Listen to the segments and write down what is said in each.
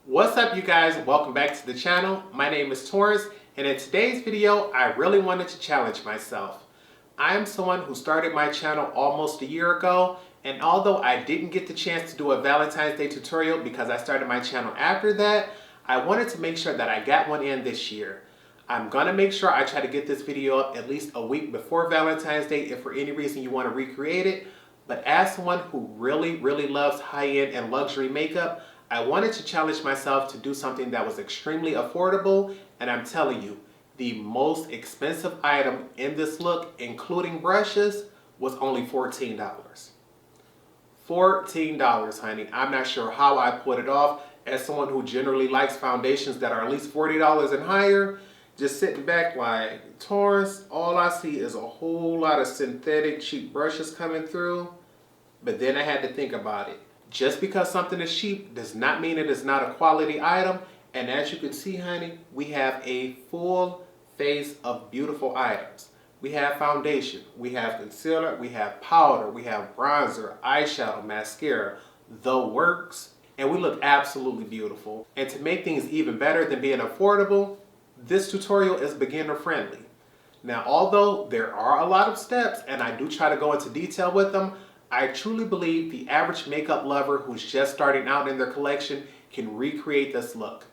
What's up, you guys? Welcome back to the channel. My name is Torrence, and in today's video I really wanted to challenge myself. I am someone who started my channel almost a year ago, and although I didn't get the chance to do a Valentine's Day tutorial because I started my channel after that, I wanted to make sure that I got one in this year. I'm gonna make sure I try to get this video up at least a week before Valentine's Day if for any reason you want to recreate it. But as someone who really loves high-end and luxury makeup, I wanted to challenge myself to do something that was extremely affordable, and I'm telling you, the most expensive item in this look, including brushes, was only $14. $14, honey. I'm not sure how I pulled it off. As someone who generally likes foundations that are at least $40 and higher, just sitting back like, Torrence, all I see is a whole lot of synthetic cheap brushes coming through. But then I had to think about it. Just because something is cheap does not mean it is not a quality item. And as you can see, honey, we have a full face of beautiful items. We have foundation, we have concealer, we have powder, we have bronzer, eyeshadow, mascara, the works, and we look absolutely beautiful. And to make things even better than being affordable, this tutorial is beginner friendly. Now, although there are a lot of steps and I do try to go into detail with them, I truly believe the average makeup lover who's just starting out in their collection can recreate this look.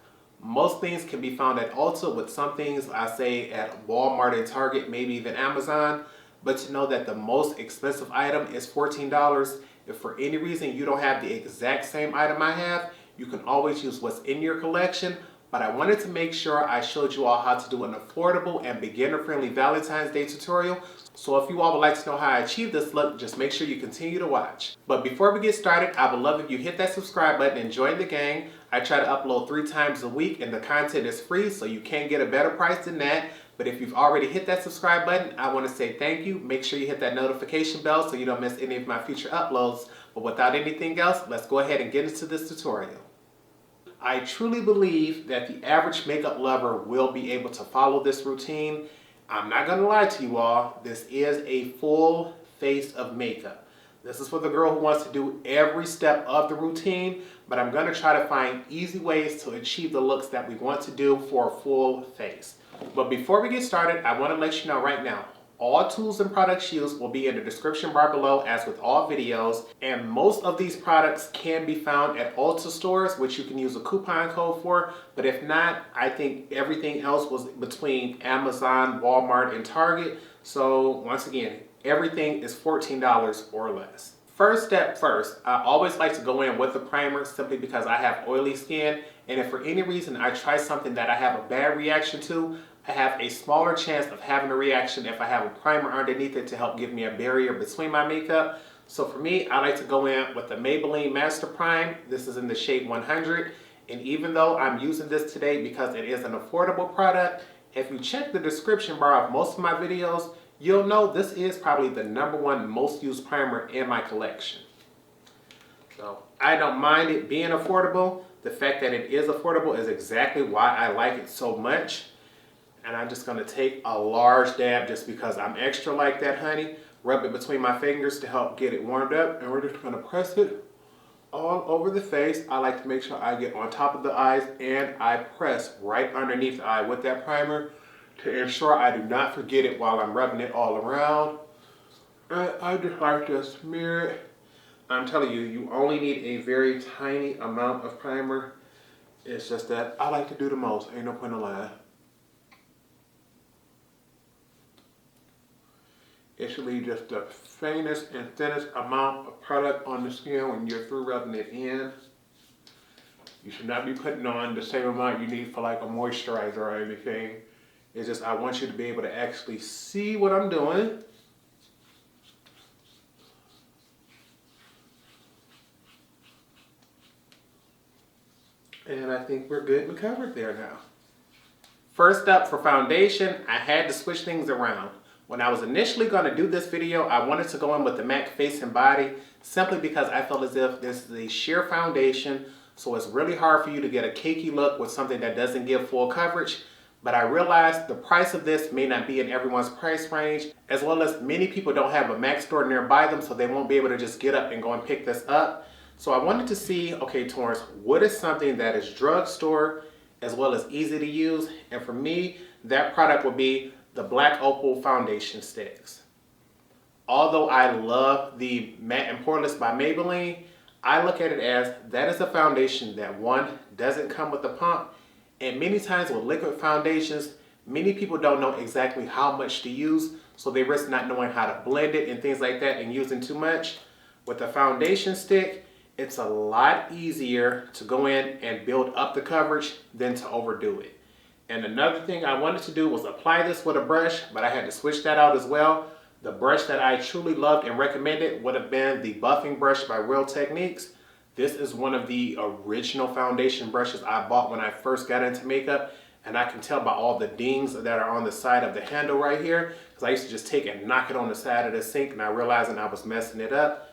Most things can be found at Ulta, with some things I say at Walmart and Target, maybe even Amazon. But to know that the most expensive item is $14, if for any reason you don't have the exact same item I have, you can always use what's in your collection. But I wanted to make sure I showed you all how to do an affordable and beginner-friendly Valentine's Day tutorial. So if you all would like to know how I achieved this look, just make sure you continue to watch. But before we get started, I would love if you hit that subscribe button and join the gang. I try to upload 3 times a week and the content is free, so you can't get a better price than that. But if you've already hit that subscribe button, I want to say thank you. Make sure you hit that notification bell so you don't miss any of my future uploads. But without anything else, let's go ahead and get into this tutorial. I truly believe that the average makeup lover will be able to follow this routine. I'm not going to lie to you all, this is a full face of makeup. This is for the girl who wants to do every step of the routine, but I'm going to try to find easy ways to achieve the looks that we want to do for a full face. But before we get started, I want to let you know right now, all tools and products used will be in the description bar below, as with all videos, and most of these products can be found at Ulta stores, which you can use a coupon code for. But if not, I think everything else was between Amazon, Walmart, and Target. So once again, everything is $14 or less. First step first, I always like to go in with a primer simply because I have oily skin, and if for any reason I try something that I have a bad reaction to, I have a smaller chance of having a reaction if I have a primer underneath it to help give me a barrier between my makeup. So for me, I like to go in with the Maybelline Master Prime. This is in the shade 100. And even though I'm using this today because it is an affordable product, if you check the description bar of most of my videos, you'll know this is probably the #1 most used primer in my collection. So I don't mind it being affordable. The fact that it is affordable is exactly why I like it so much. And I'm just going to take a large dab just because I'm extra like that, honey. Rub it between my fingers to help get it warmed up. And we're just going to press it all over the face. I like to make sure I get on top of the eyes and I press right underneath the eye with that primer to ensure I do not forget it while I'm rubbing it all around. And I just like to smear it. I'm telling you, you only need a very tiny amount of primer. It's just that I like to do the most. Ain't no point in lying. It should leave just the faintest and thinnest amount of product on the skin when you're through rubbing it in. You should not be putting on the same amount you need for like a moisturizer or anything. It's just I want you to be able to actually see what I'm doing. And I think we're good and covered there now. First up, for foundation, I had to switch things around. When I was initially going to do this video, I wanted to go in with the MAC Face and Body simply because I felt as if this is a sheer foundation, so it's really hard for you to get a cakey look with something that doesn't give full coverage. But I realized the price of this may not be in everyone's price range, as well as many people don't have a MAC store nearby them, so they won't be able to just get up and go and pick this up. So I wanted to see, okay, Torrence, what is something that is drugstore as well as easy to use? And for me, that product would be the Black Opal Foundation Sticks. Although I love the Matte and Poreless by Maybelline, I look at it as that is a foundation that, one, doesn't come with a pump, and many times with liquid foundations, many people don't know exactly how much to use, so they risk not knowing how to blend it and things like that and using too much. With the foundation stick, it's a lot easier to go in and build up the coverage than to overdo it. And another thing I wanted to do was apply this with a brush, but I had to switch that out as well. The brush that I truly loved and recommended would have been the buffing brush by Real Techniques. This is one of the original foundation brushes I bought when I first got into makeup, and I can tell by all the dings that are on the side of the handle right here, because I used to just take it and knock it on the side of the sink, and I realized I was messing it up.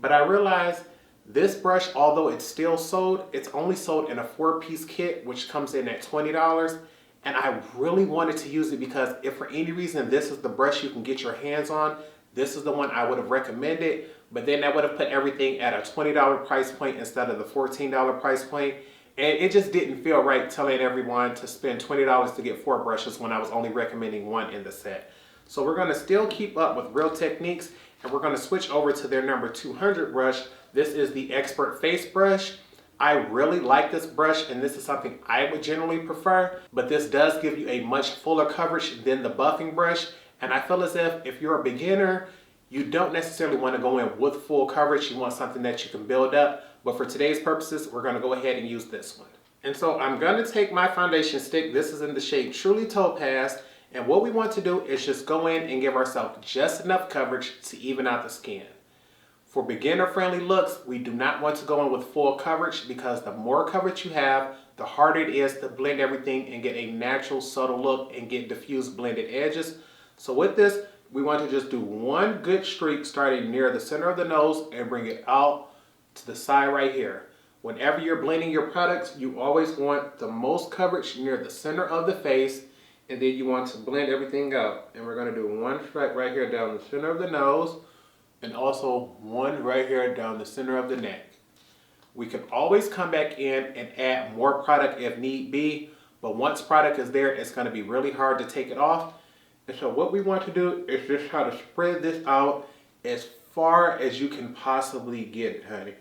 But I realized this brush, although it's still sold, it's only sold in a 4-piece kit, which comes in at $20. And I really wanted to use it because if for any reason this is the brush you can get your hands on, this is the one I would have recommended. But then I would have put everything at a $20 price point instead of the $14 price point. And it just didn't feel right telling everyone to spend $20 to get 4 brushes when I was only recommending 1 in the set. So we're going to still keep up with Real Techniques, and we're going to switch over to their number 200 brush. This is the Expert Face Brush. I really like this brush, and this is something I would generally prefer, but this does give you a much fuller coverage than the buffing brush. And I feel as if you're a beginner, you don't necessarily want to go in with full coverage. You want something that you can build up. But for today's purposes, we're going to go ahead and use this one. And so I'm going to take my foundation stick. This is in the shade Truly Topaz. And what we want to do is just go in and give ourselves just enough coverage to even out the skin. For beginner-friendly looks, we do not want to go in with full coverage because the more coverage you have, the harder it is to blend everything and get a natural, subtle look and get diffused blended edges. So with this, we want to just do one good streak starting near the center of the nose and bring it out to the side right here. Whenever you're blending your products, you always want the most coverage near the center of the face, and then you want to blend everything out. And we're going to do one stripe right here down the center of the nose, and also one right here down the center of the neck. We can always come back in and add more product if need be, but once product is there, it's going to be really hard to take it off. And so what we want to do is just try to spread this out as far as you can possibly get it, honey.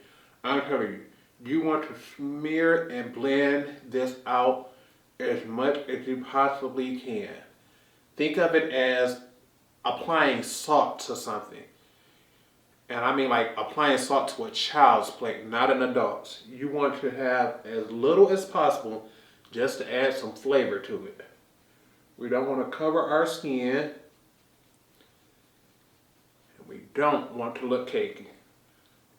I'm telling you, you want to smear and blend this out as much as you possibly can. Think of it as applying salt to something. And I mean like applying salt to a child's plate, not an adult's. You want to have as little as possible just to add some flavor to it. We don't want to cover our skin. And we don't want to look cakey.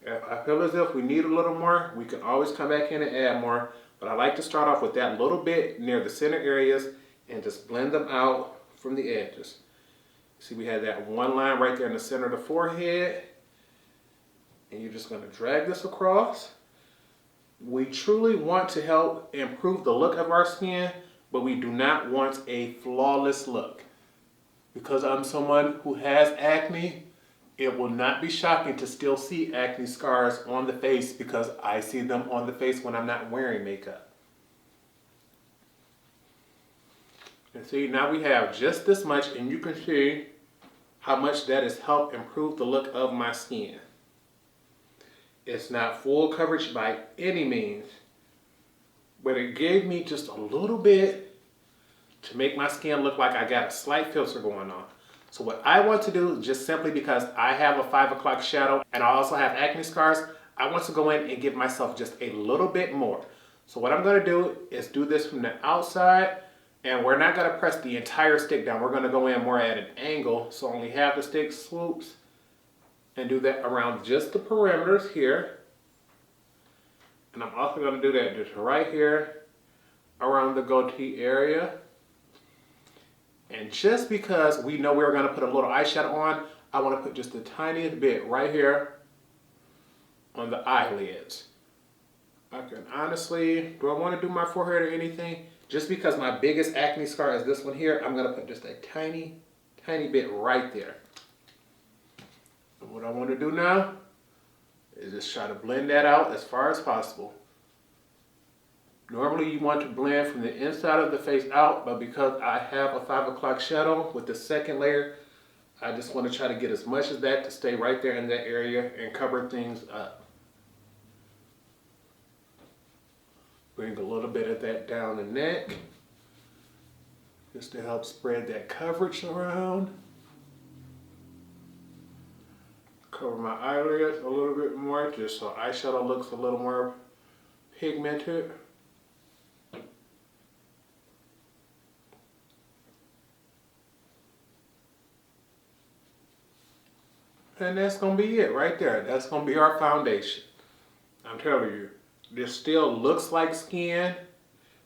If I feel as if we need a little more, we can always come back in and add more. But I like to start off with that little bit near the center areas and just blend them out from the edges. See, we had that one line right there in the center of the forehead. And you're just going to drag this across. We truly want to help improve the look of our skin, but we do not want a flawless look. Because I'm someone who has acne, it will not be shocking to still see acne scars on the face because I see them on the face when I'm not wearing makeup. And see, now we have just this much, and you can see how much that has helped improve the look of my skin. It's not full coverage by any means, but it gave me just a little bit to make my skin look like I got a slight filter going on. So what I want to do, just simply because I have a 5 o'clock shadow and I also have acne scars, I want to go in and give myself just a little bit more. So what I'm going to do is do this from the outside, and we're not going to press the entire stick down. We're going to go in more at an angle, so only half the stick swoops. And do that around just the perimeters here. And I'm also going to do that just right here around the goatee area. And just because we know we're going to put a little eyeshadow on, I want to put just the tiniest bit right here on the eyelids. I can honestly, do I want to do my forehead or anything? Just because my biggest acne scar is this one here, I'm going to put just a tiny, tiny bit right there. What I want to do now And just try to blend that out as far as possible. Normally you want to blend from the inside of the face out, but because I have a 5 o'clock shadow with the second layer, I just want to try to get as much of that to stay right there in that area and cover things up. Bring a little bit of that down the neck, just to help spread that coverage around. Cover my eyelids a little bit more, just so eyeshadow looks a little more pigmented. And that's going to be it right there. That's going to be our foundation. I'm telling you, this still looks like skin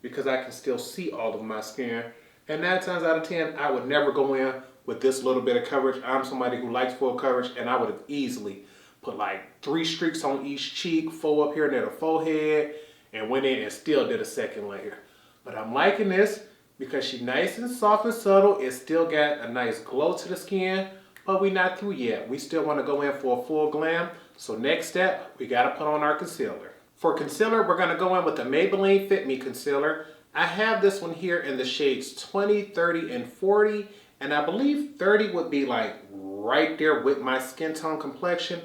because I can still see all of my skin. And 9 times out of 10, I would never go in with this little bit of coverage. I'm somebody who likes full coverage, and I would have easily put like 3 streaks on each cheek, 4 up here near the forehead, and went in and still did a second layer. But I'm liking this because she's nice and soft and subtle. It still got a nice glow to the skin, but we're not through yet. We still want to go in for a full glam. So next step, we got to put on our concealer. For concealer, we're going to go in with the Maybelline Fit Me Concealer. I have this one here in the shades 20, 30, and 40. And I believe 30 would be like right there with my skin tone complexion.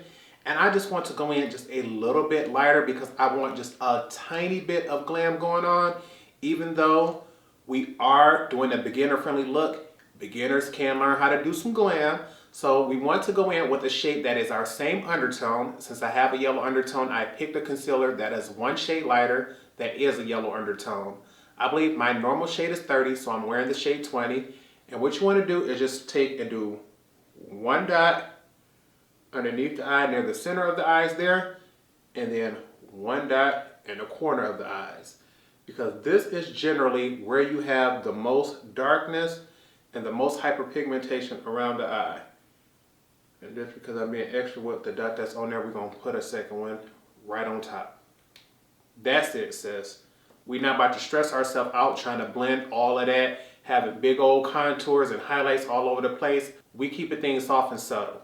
And I just want to go in just a little bit lighter because I want just a tiny bit of glam going on. Even though we are doing a beginner-friendly look, beginners can learn how to do some glam. So we want to go in with a shade that is our same undertone. Since I have a yellow undertone, I picked a concealer that is 1 shade lighter that is a yellow undertone. I believe my normal shade is 30, so I'm wearing the shade 20. And what you want to do is just take and do 1 dot underneath the eye near the center of the eyes there, and then 1 dot in the corner of the eyes. Because this is generally where you have the most darkness and the most hyperpigmentation around the eye. And just because I'm being extra with the dot that's on there, we're going to put a second one right on top. That's it, sis. We're not about to stress ourselves out trying to blend all of that, having big old contours and highlights all over the place. We keep it things soft and subtle.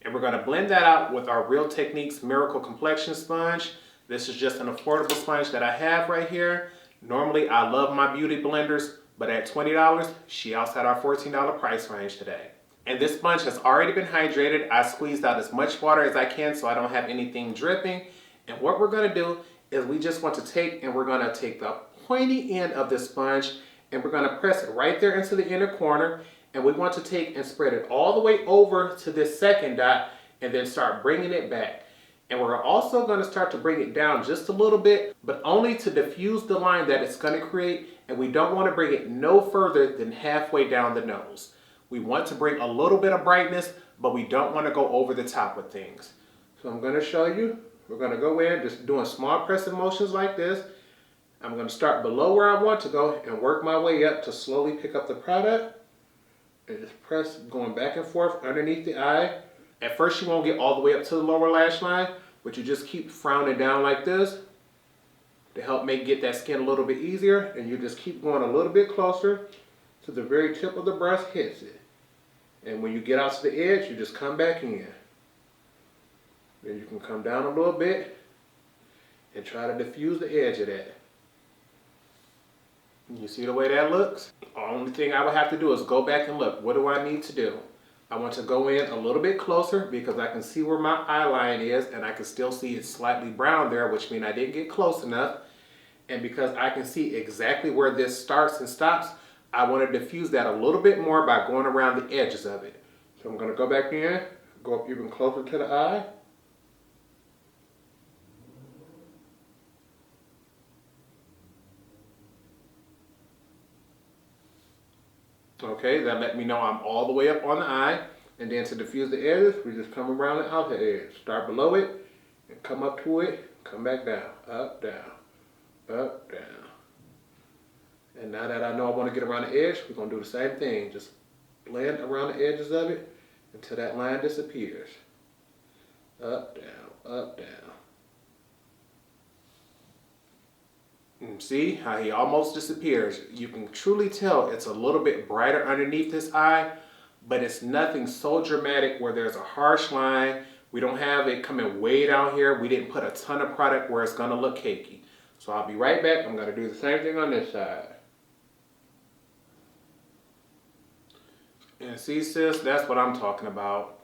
And we're going to blend that out with our Real Techniques Miracle Complexion Sponge. This is just an affordable sponge that I have right here. Normally, I love my beauty blenders, but at $20, she outside our $14 price range today. And this sponge has already been hydrated. I squeezed out as much water as I can so I don't have anything dripping. And what we're going to do is we just want to take and we're going to take the pointy end of this sponge and we're going to press it right there into the inner corner. And we want to take and spread it all the way over to this second dot and then start bringing it back. And we're also going to start to bring it down just a little bit, but only to diffuse the line that it's going to create. And we don't want to bring it no further than halfway down the nose. We want to bring a little bit of brightness, but we don't want to go over the top with things. So I'm going to show you. We're going to go in just doing small pressing motions like this. I'm going to start below where I want to go and work my way up to slowly pick up the product. And just press going back and forth underneath the eye. At first you won't get all the way up to the lower lash line, but you just keep frowning down like this to help get that skin a little bit easier. And you just keep going a little bit closer to the very tip of the brush hits it. And when you get out to the edge, you just come back in. Then you can come down a little bit and try to diffuse the edge of that. You see the way that looks? The only thing I would have to do is go back and look. What do I need to do? I want to go in a little bit closer because I can see where my eye line is and I can still see it's slightly brown there, which means I didn't get close enough. And because I can see exactly where this starts and stops, I want to diffuse that a little bit more by going around the edges of it. So I'm going to go back in, go up even closer to the eye. Okay, that let me know I'm all the way up on the eye. And then to diffuse the edges, we just come around the outer edge. Start below it, and come up to it, come back down, up, down, up, down. And now that I know I want to get around the edge, we're going to do the same thing. Just blend around the edges of it until that line disappears. Up, down, up, down. And see how he almost disappears. You can truly tell it's a little bit brighter underneath this eye, but it's nothing so dramatic where there's a harsh line We don't have it coming way down here. We didn't put a ton of product where it's gonna look cakey. So I'll be right back. I'm gonna do the same thing on this side. And see, sis, that's what I'm talking about.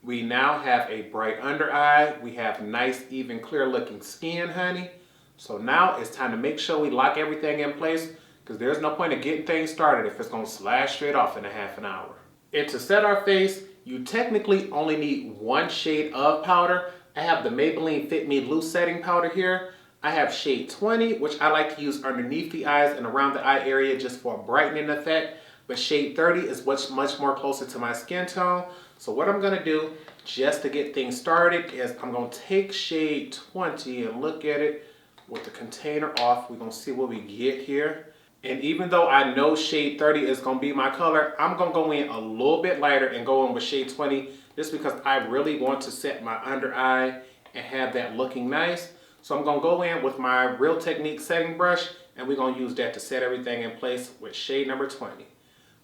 We now have a bright under eye. We have nice, even, clear looking skin, honey. So now it's time to make sure we lock everything in place, because there's no point in getting things started if it's gonna slash straight off in a half an hour. And to set our face, you technically only need one shade of powder. I have the Maybelline Fit Me Loose Setting Powder here. I have shade 20, which I like to use underneath the eyes and around the eye area just for a brightening effect. But shade 30 is much more closer to my skin tone. So what I'm gonna do, just to get things started, is I'm gonna take shade 20 and look at it with the container off. We're gonna see what we get here. And even though I know shade 30 is gonna be my color, I'm gonna go in a little bit lighter and go in with shade 20, just because I really want to set my under eye and have that looking nice. So I'm gonna go in with my Real Technique setting brush, and we're gonna use that to set everything in place with shade number 20.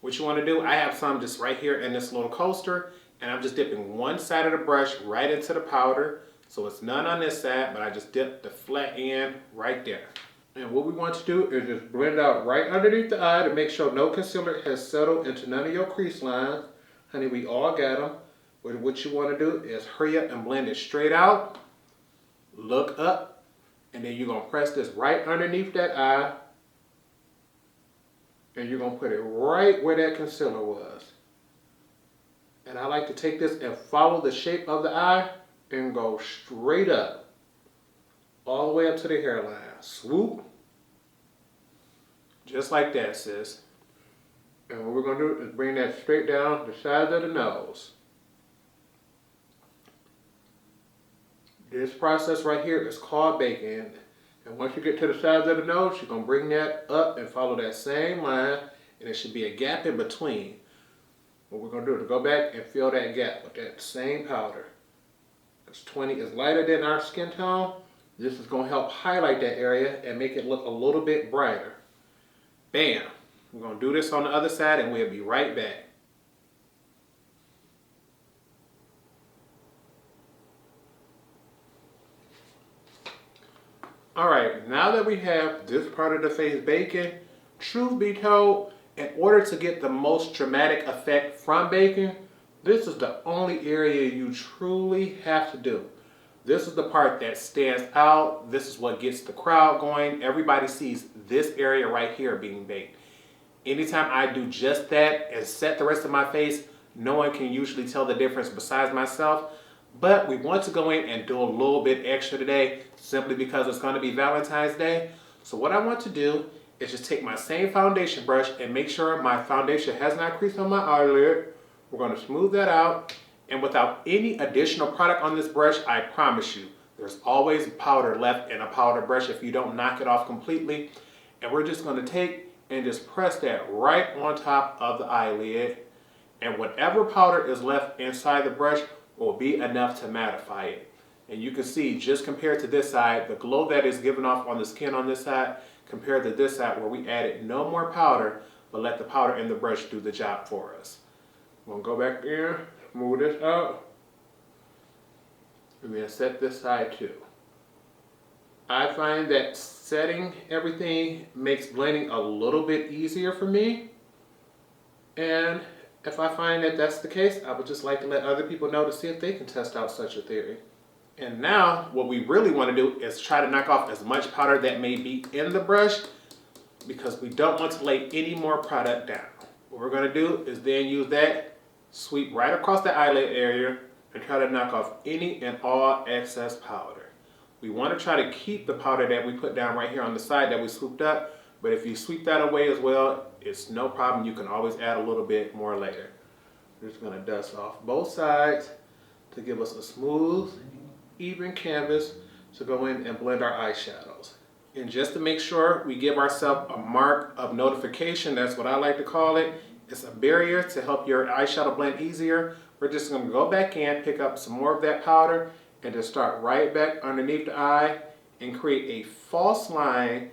What you wanna do, I have some just right here in this little coaster, and I'm just dipping one side of the brush right into the powder. So it's none on this side, but I just dip the flat end right there. And what we want to do is just blend out right underneath the eye to make sure no concealer has settled into none of your crease lines. Honey, we all got them. But what you want to do is hurry up and blend it straight out. Look up. And then you're going to press this right underneath that eye. And you're going to put it right where that concealer was. And I like to take this and follow the shape of the eye and go straight up. All the way up to the hairline. Swoop. Just like that, sis. And what we're going to do is bring that straight down the sides of the nose. This process right here is called baking. And once you get to the sides of the nose, you're going to bring that up and follow that same line. And there should be a gap in between. What we're going to do is go back and fill that gap with that same powder. Because 20 is lighter than our skin tone. This is going to help highlight that area and make it look a little bit brighter. Bam! We're going to do this on the other side and we'll be right back. Alright, now that we have this part of the face baking, truth be told, in order to get the most dramatic effect from baking, this is the only area you truly have to do. This is the part that stands out. This is what gets the crowd going. Everybody sees this area right here being baked. Anytime I do just that and set the rest of my face, no one can usually tell the difference besides myself. But we want to go in and do a little bit extra today, simply because it's going to be Valentine's Day. So what I want to do is just take my same foundation brush and make sure my foundation has not creased on my eyelid. We're going to smooth that out. And without any additional product on this brush, I promise you, there's always powder left in a powder brush if you don't knock it off completely. And we're just going to take and just press that right on top of the eyelid. And whatever powder is left inside the brush will be enough to mattify it. And you can see, just compared to this side, the glow that is given off on the skin on this side compared to this side where we added no more powder, but let the powder in the brush do the job for us. I'm going to go back in. Move this out, and then set this side too. I find that setting everything makes blending a little bit easier for me. And if I find that that's the case, I would just like to let other people know to see if they can test out such a theory. And now what we really want to do is try to knock off as much powder that may be in the brush, because we don't want to lay any more product down. What we're going to do is then use that, sweep right across the eyelid area and try to knock off any and all excess powder. We want to try to keep the powder that we put down right here on the side that we swooped up, but if you sweep that away as well, it's no problem. You can always add a little bit more later. We're just going to dust off both sides to give us a smooth, even canvas to go in and blend our eyeshadows. And just to make sure we give ourselves a mark of notification, that's what I like to call it. It's a barrier to help your eyeshadow blend easier. We're just going to go back in, pick up some more of that powder, and just start right back underneath the eye and create a false line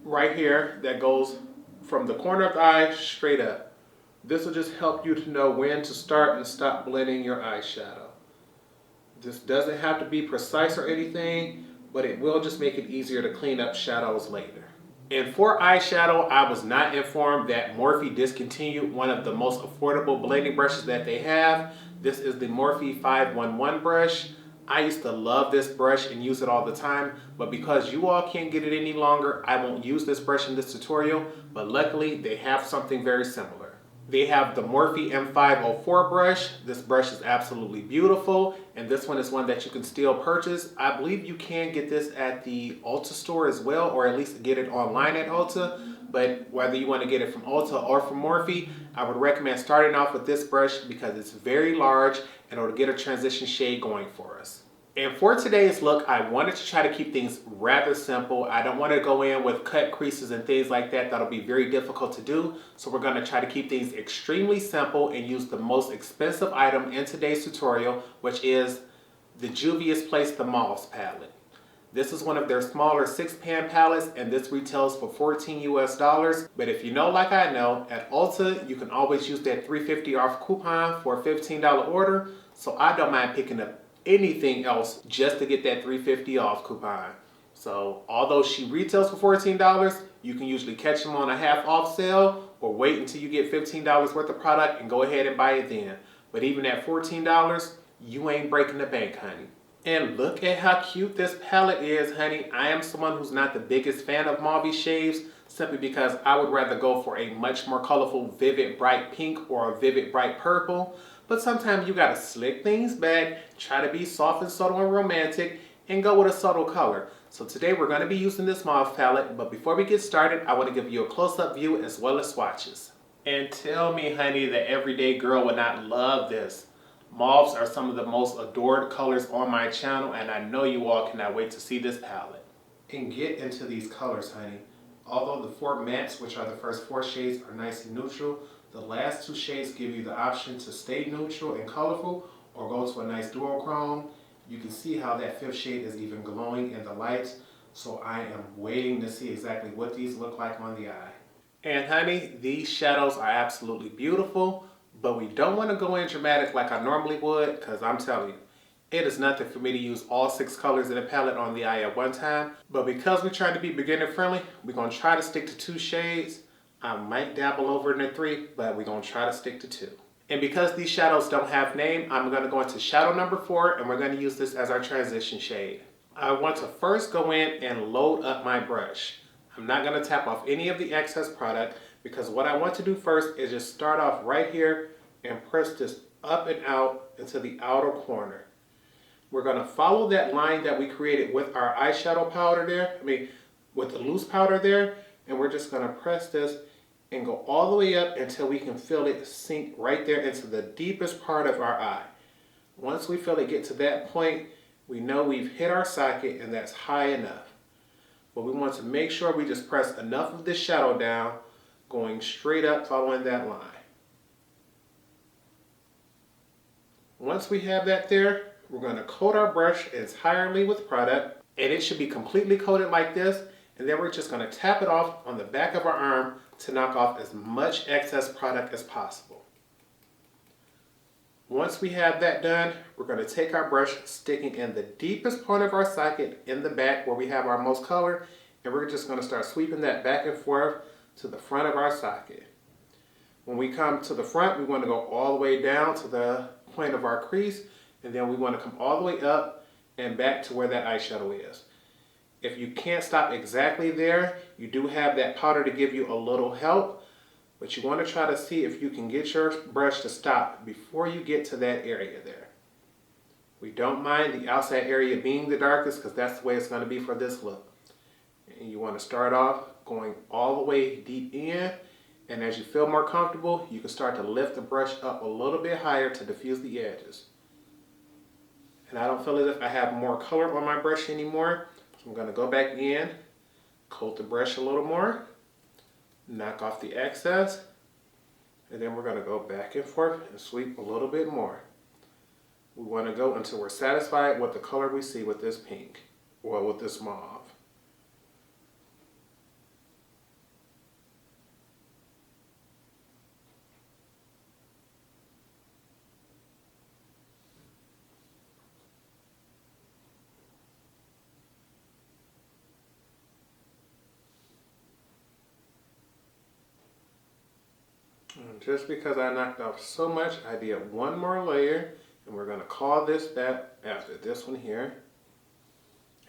right here that goes from the corner of the eye straight up. This will just help you to know when to start and stop blending your eyeshadow. This doesn't have to be precise or anything, but it will just make it easier to clean up shadows later. And for eyeshadow, I was not informed that Morphe discontinued one of the most affordable blending brushes that they have. This is the Morphe 511 brush. I used to love this brush and use it all the time, but because you all can't get it any longer, I won't use this brush in this tutorial, but luckily they have something very similar. They have the Morphe M504 brush. This brush is absolutely beautiful, and this one is one that you can still purchase. I believe you can get this at the Ulta store as well, or at least get it online at Ulta, but whether you want to get it from Ulta or from Morphe, I would recommend starting off with this brush because it's very large and it'll get a transition shade going for us. And for today's look, I wanted to try to keep things rather simple. I don't want to go in with cut creases and things like that. That'll be very difficult to do. So we're going to try to keep things extremely simple and use the most expensive item in today's tutorial, which is the Juvia's the Mauves palette. This is one of their smaller 6-pan palettes, and this retails for $14 US. But if you know like I know, at Ulta, you can always use that $3.50 off coupon for a $15 order. So I don't mind picking up anything else just to get that $3.50 off coupon. So although she retails for $14, you can usually catch them on a half off sale or wait until you get $15 worth of product and go ahead and buy it then. But even at $14, you ain't breaking the bank, honey. And look at how cute this palette is, honey. I am someone who's not the biggest fan of mauve shades simply because I would rather go for a much more colorful, vivid, bright pink or a vivid, bright purple. But sometimes you gotta slick things back, try to be soft and subtle and romantic, and go with a subtle color. So today we're gonna be using this mauve palette, but before we get started, I wanna give you a close-up view as well as swatches. And tell me, honey, the everyday girl would not love this. Mauves are some of the most adored colors on my channel, and I know you all cannot wait to see this palette. And get into these colors, honey. Although the 4 mattes, which are the first 4 shades, are nice and neutral, the last 2 shades give you the option to stay neutral and colorful or go to a nice duochrome. You can see how that 5th shade is even glowing in the lights, so I am waiting to see exactly what these look like on the eye. And honey, these shadows are absolutely beautiful, but we don't want to go in dramatic like I normally would, because I'm telling you, it is nothing for me to use all 6 colors in a palette on the eye at one time. But because we're trying to be beginner friendly, we're going to try to stick to 2 shades. I might dabble over in the 3, but we're going to try to stick to 2. And because these shadows don't have name, I'm going to go into shadow number 4, and we're going to use this as our transition shade. I want to first go in and load up my brush. I'm not going to tap off any of the excess product because what I want to do first is just start off right here and press this up and out into the outer corner. We're going to follow that line that we created with our eyeshadow powder there, with the loose powder there, and we're just going to press this and go all the way up until we can feel it sink right there into the deepest part of our eye. Once we feel it get to that point, we know we've hit our socket and that's high enough. But we want to make sure we just press enough of this shadow down, going straight up following that line. Once we have that there, we're going to coat our brush entirely with product, and it should be completely coated like this, and then we're just going to tap it off on the back of our arm to knock off as much excess product as possible. Once we have that done, we're going to take our brush, sticking in the deepest point of our socket in the back where we have our most color, and we're just going to start sweeping that back and forth to the front of our socket. When we come to the front, we want to go all the way down to the point of our crease, and then we want to come all the way up and back to where that eyeshadow is. If you can't stop exactly there, you do have that powder to give you a little help, but you want to try to see if you can get your brush to stop before you get to that area there. We don't mind the outside area being the darkest because that's the way it's going to be for this look. And you want to start off going all the way deep in, and as you feel more comfortable, you can start to lift the brush up a little bit higher to diffuse the edges. And I don't feel as if I have more color on my brush anymore. So I'm going to go back in, coat the brush a little more, knock off the excess, and then we're going to go back and forth and sweep a little bit more. We want to go until we're satisfied with the color we see with this pink, or with this mauve. just because I knocked off so much, I did one more layer, and we're gonna call this that after this one here.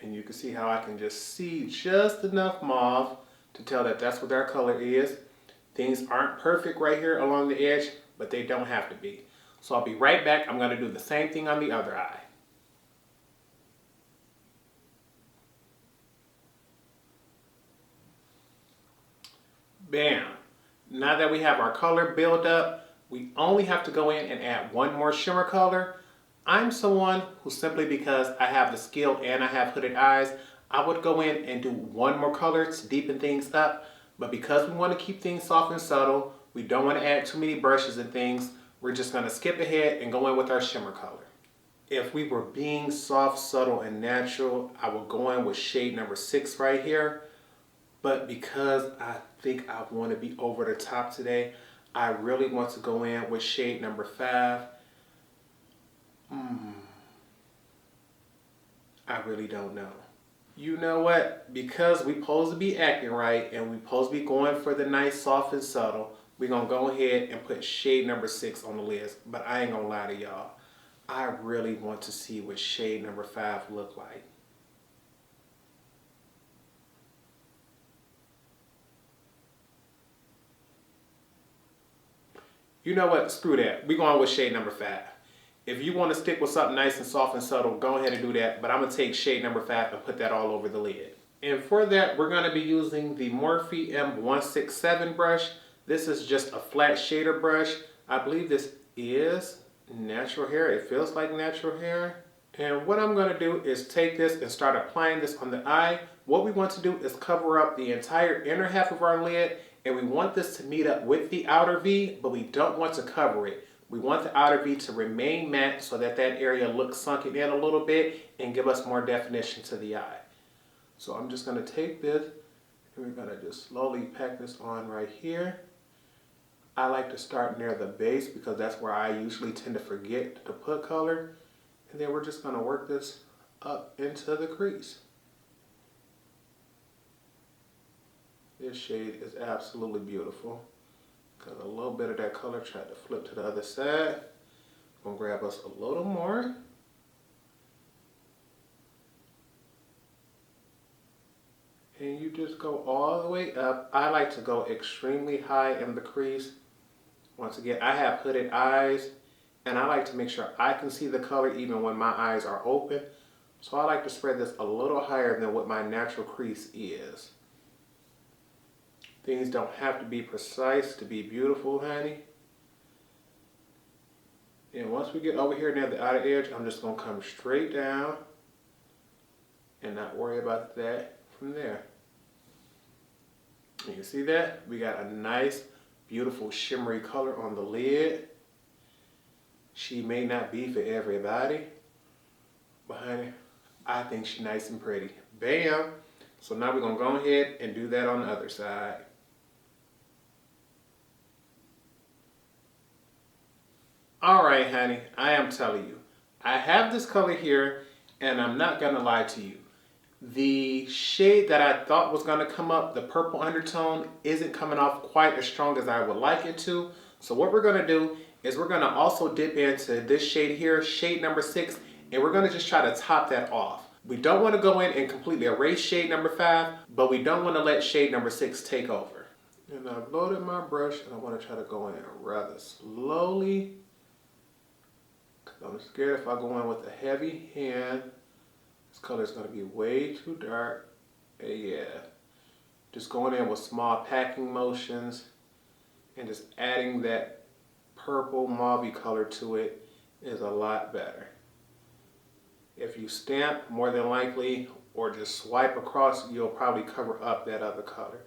And you can see how I can just see just enough mauve to tell that that's what our color is. Things aren't perfect right here along the edge, but they don't have to be. So I'll be right back. I'm gonna do the same thing on the other eye. Bam. Now that we have our color built up, we only have to go in and add one more shimmer color. I'm someone who, simply because I have the skill and I have hooded eyes, I would go in and do one more color to deepen things up. But because we want to keep things soft and subtle, we don't want to add too many brushes and things, we're just going to skip ahead and go in with our shimmer color. If we were being soft, subtle, and natural, I would go in with shade number 6 right here. But because I think I want to be over the top today, I really want to go in with shade number 5. I really don't know. You know what? Because we supposed to be acting right and we supposed to be going for the nice, soft, and subtle, we're going to go ahead and put shade number 6 on the list. But I ain't going to lie to y'all. I really want to see what shade number 5 look like. You know what? Screw that. We're going with shade number 5. If you want to stick with something nice and soft and subtle, go ahead and do that. But I'm going to take shade number 5 and put that all over the lid. And for that, we're going to be using the Morphe M167 brush. This is just a flat shader brush. I believe this is natural hair. It feels like natural hair. And what I'm going to do is take this and start applying this on the eye. What we want to do is cover up the entire inner half of our lid. And we want this to meet up with the outer V, but we don't want to cover it. We want the outer V to remain matte so that that area looks sunken in a little bit and give us more definition to the eye. So I'm just going to take this and we're going to just slowly pack this on right here. I like to start near the base because that's where I usually tend to forget to put color. And then we're just going to work this up into the crease. This shade is absolutely beautiful. Got a little bit of that color, tried to flip to the other side. I'm gonna grab us a little more. And you just go all the way up. I like to go extremely high in the crease. Once again, I have hooded eyes and I like to make sure I can see the color even when my eyes are open. So I like to spread this a little higher than what my natural crease is. Things don't have to be precise to be beautiful, honey. And once we get over here near the outer edge, I'm just going to come straight down and not worry about that from there. And you see that? We got a nice, beautiful, shimmery color on the lid. She may not be for everybody, but honey, I think she's nice and pretty. Bam! So now we're going to go ahead and do that on the other side. Alright honey, I am telling you, I have this color here and I'm not going to lie to you. The shade that I thought was going to come up, the purple undertone, isn't coming off quite as strong as I would like it to. So what we're going to do is we're going to also dip into this shade here, shade number 6, and we're going to just try to top that off. We don't want to go in and completely erase shade number 5, but we don't want to let shade number 6 take over. And I've loaded my brush and I want to try to go in rather slowly. I'm scared if I go in with a heavy hand, this color is going to be way too dark. Yeah, just going in with small packing motions and just adding that purple mauve color to it is a lot better. If you stamp, more than likely, or just swipe across, you'll probably cover up that other color.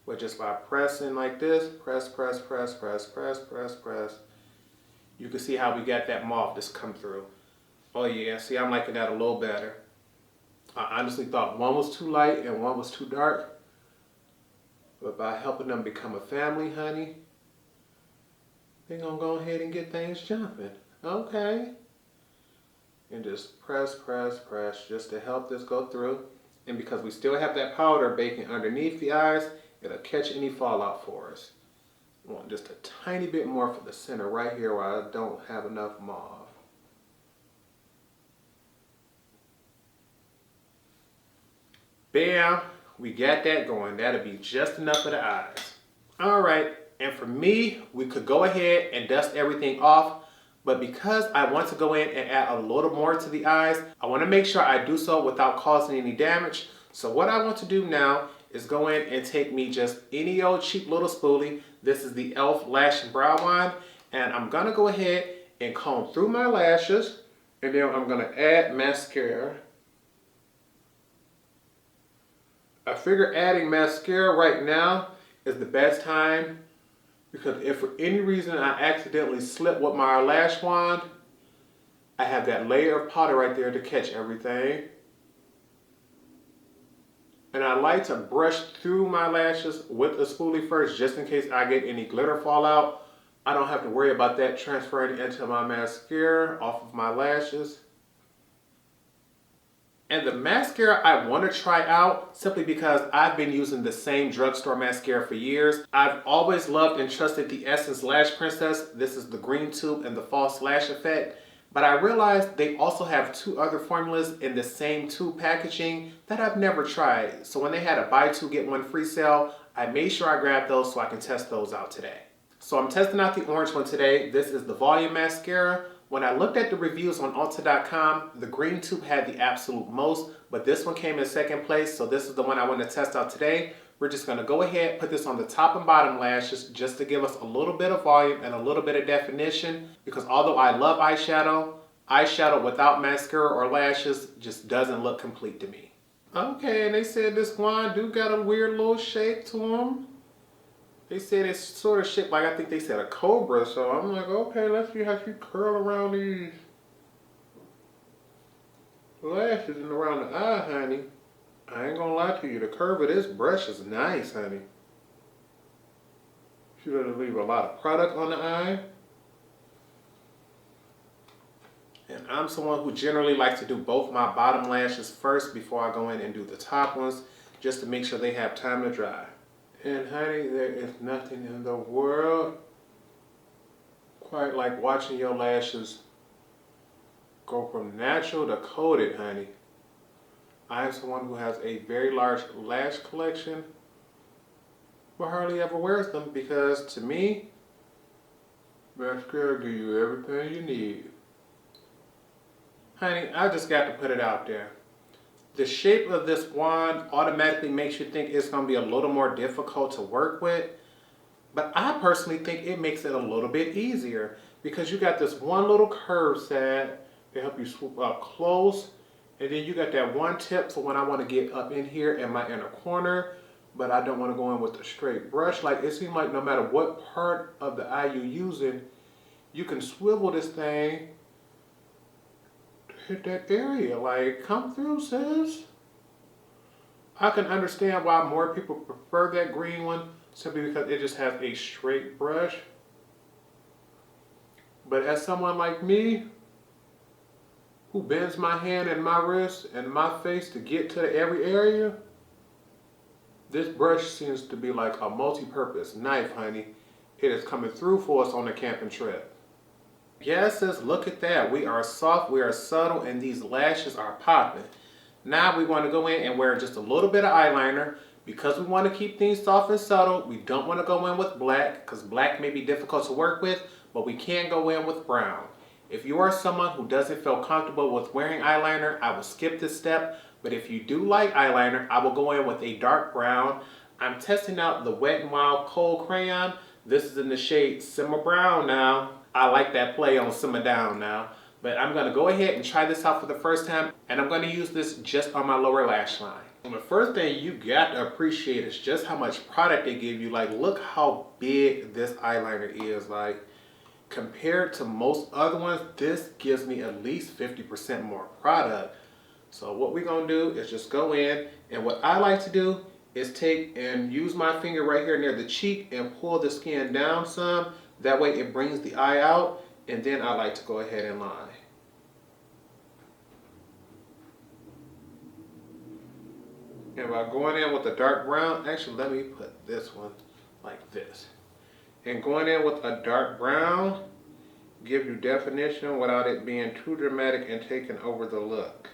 But just by pressing like this, press, press, press, press, press, press, press, you can see how we got that mauve just come through. Oh yeah, see, I'm liking that a little better. I honestly thought one was too light and one was too dark. But by helping them become a family, honey, they're gonna go ahead and get things jumping. Okay. And just press, press, press, just to help this go through. And because we still have that powder baking underneath the eyes, it'll catch any fallout for us. I want just a tiny bit more for the center right here where I don't have enough mauve. Bam, we got that going. That'll be just enough for the eyes. All right, and for me, we could go ahead and dust everything off, but because I want to go in and add a little more to the eyes, I want to make sure I do so without causing any damage. So what I want to do now is go in and take me just any old cheap little spoolie. This is the e.l.f. Lash Brow Wand, and I'm gonna go ahead and comb through my lashes, and then I'm gonna add mascara. I figure adding mascara right now is the best time, because if for any reason I accidentally slip with my lash wand, I have that layer of powder right there to catch everything. And I like to brush through my lashes with a spoolie first, just in case I get any glitter fallout. I don't have to worry about that transferring into my mascara off of my lashes. And the mascara I want to try out simply because I've been using the same drugstore mascara for years. I've always loved and trusted the Essence Lash Princess. This is the green tube and the false lash effect. But I realized they also have two other formulas in the same tube packaging that I've never tried. So when they had a buy two get one free sale, I made sure I grabbed those so I can test those out today. So I'm testing out the orange one today. This is the volume mascara. When I looked at the reviews on Ulta.com, the green tube had the absolute most, but this one came in second place, so this is the one I want to test out today. We're just going to go ahead, put this on the top and bottom lashes just to give us a little bit of volume and a little bit of definition, because although I love eyeshadow, eyeshadow without mascara or lashes just doesn't look complete to me. Okay, and they said this wand do got a weird little shape to them. They said it's sort of shaped like, I think they said a cobra, so I'm like, okay, let's see how she curl around these lashes and around the eye, honey. I ain't gonna lie to you, the curve of this brush is nice, honey. She doesn't leave a lot of product on the eye. And I'm someone who generally likes to do both my bottom lashes first before I go in and do the top ones, just to make sure they have time to dry. And honey, there is nothing in the world quite like watching your lashes go from natural to coated, honey. I am someone who has a very large lash collection, but hardly ever wears them because to me, mascara gives you everything you need. Honey, I just got to put it out there. The shape of this wand automatically makes you think it's going to be a little more difficult to work with. But I personally think it makes it a little bit easier because you got this one little curve set to help you swoop up close. And then you got that one tip for when I want to get up in here in my inner corner, but I don't want to go in with a straight brush. Like it seems like no matter what part of the eye you're using, you can swivel this thing hit that area. Like, come through, sis. I can understand why more people prefer that green one simply because it just has a straight brush. But as someone like me, who bends my hand and my wrist and my face to get to every area, this brush seems to be like a multi-purpose knife, honey. It is coming through for us on the camping trip. Yes, sis, look at that. We are soft, we are subtle, and these lashes are popping. Now we want to go in and wear just a little bit of eyeliner. Because we want to keep things soft and subtle, we don't want to go in with black, because black may be difficult to work with, but we can go in with brown. If you are someone who doesn't feel comfortable with wearing eyeliner, I will skip this step. But if you do like eyeliner, I will go in with a dark brown. I'm testing out the Wet n Wild Kohl Crayon. This is in the shade Simmer Brown now. I like that play on Simmer Down now. But I'm going to go ahead and try this out for the first time. And I'm going to use this just on my lower lash line. And the first thing you got to appreciate is just how much product they give you. Like, look how big this eyeliner is. Like, compared to most other ones, this gives me at least 50% more product. So what we're going to do is just go in. And what I like to do is take and use my finger right here near the cheek and pull the skin down some. That way it brings the eye out. And then I like to go ahead and line. And by going in with the dark brown, actually let me put this one like this. And going in with a dark brown, give you definition without it being too dramatic and taking over the look.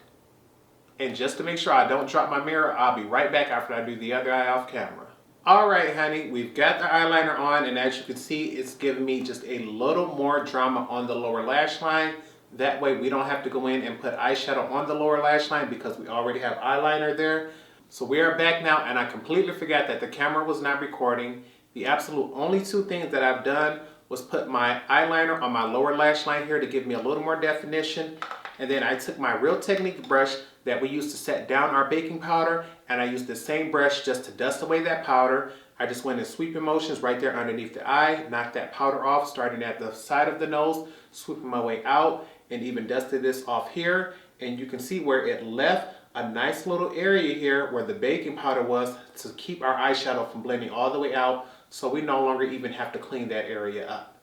And just to make sure I don't drop my mirror, I'll be right back after I do the other eye off camera. Alright honey, we've got the eyeliner on, and as you can see, it's giving me just a little more drama on the lower lash line. That way we don't have to go in and put eyeshadow on the lower lash line because we already have eyeliner there. So we are back now, and I completely forgot that the camera was not recording. The absolute only two things that I've done was put my eyeliner on my lower lash line here to give me a little more definition. And then I took my Real Technique brush that we used to set down our baking powder, and I used the same brush just to dust away that powder. I just went in sweeping motions right there underneath the eye, knocked that powder off, starting at the side of the nose, swooping my way out, and even dusted this off here. And you can see where it left a nice little area here where the baking powder was to keep our eyeshadow from blending all the way out, so we no longer even have to clean that area up.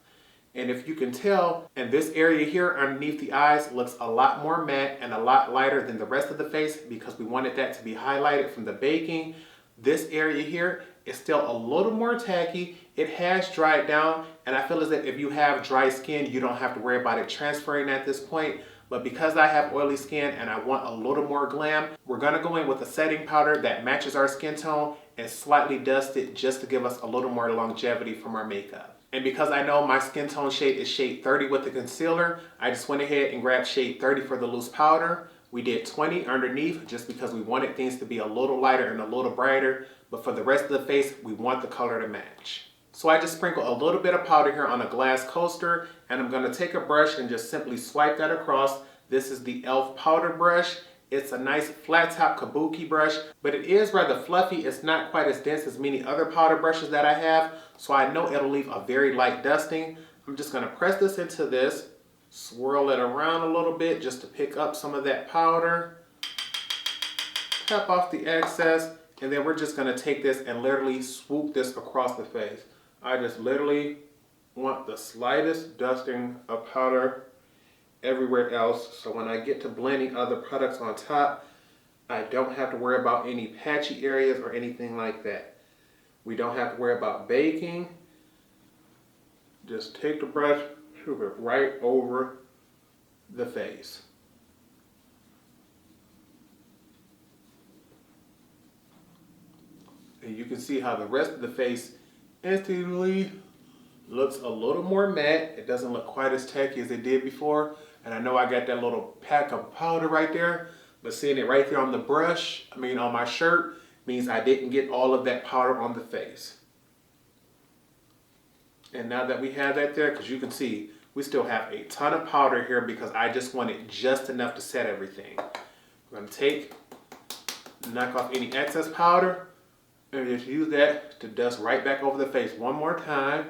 And if you can tell, and this area here underneath the eyes looks a lot more matte and a lot lighter than the rest of the face because we wanted that to be highlighted from the baking. This area here is still a little more tacky. It has dried down, and I feel as if you have dry skin, you don't have to worry about it transferring at this point. But because I have oily skin and I want a little more glam, we're gonna go in with a setting powder that matches our skin tone and slightly dust it just to give us a little more longevity from our makeup. And because I know my skin tone shade is shade 30 with the concealer, I just went ahead and grabbed shade 30 for the loose powder. We did 20 underneath just because we wanted things to be a little lighter and a little brighter, but for the rest of the face, we want the color to match. So I just sprinkle a little bit of powder here on a glass coaster, and I'm gonna take a brush and just simply swipe that across. This is the e.l.f. powder brush. It's a nice flat top kabuki brush, but it is rather fluffy. It's not quite as dense as many other powder brushes that I have, so I know it'll leave a very light dusting. I'm just gonna press this into this, swirl it around a little bit just to pick up some of that powder, tap off the excess, and then we're just gonna take this and literally swoop this across the face. I just literally want the slightest dusting of powder everywhere else, so when I get to blending other products on top, I don't have to worry about any patchy areas or anything like that. We don't have to worry about baking. Just take the brush, swoop it right over the face. And you can see how the rest of the face instantly looks a little more matte. It doesn't look quite as tacky as it did before. And I know I got that little pack of powder right there, but seeing it right there on the brush, on my shirt, means I didn't get all of that powder on the face. And now that we have that there, because you can see, we still have a ton of powder here because I just wanted just enough to set everything. We're gonna knock off any excess powder, and just use that to dust right back over the face one more time.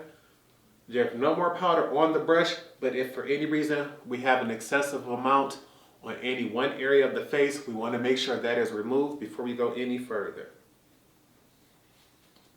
There's no more powder on the brush, but if for any reason we have an excessive amount on any one area of the face, we want to make sure that is removed before we go any further.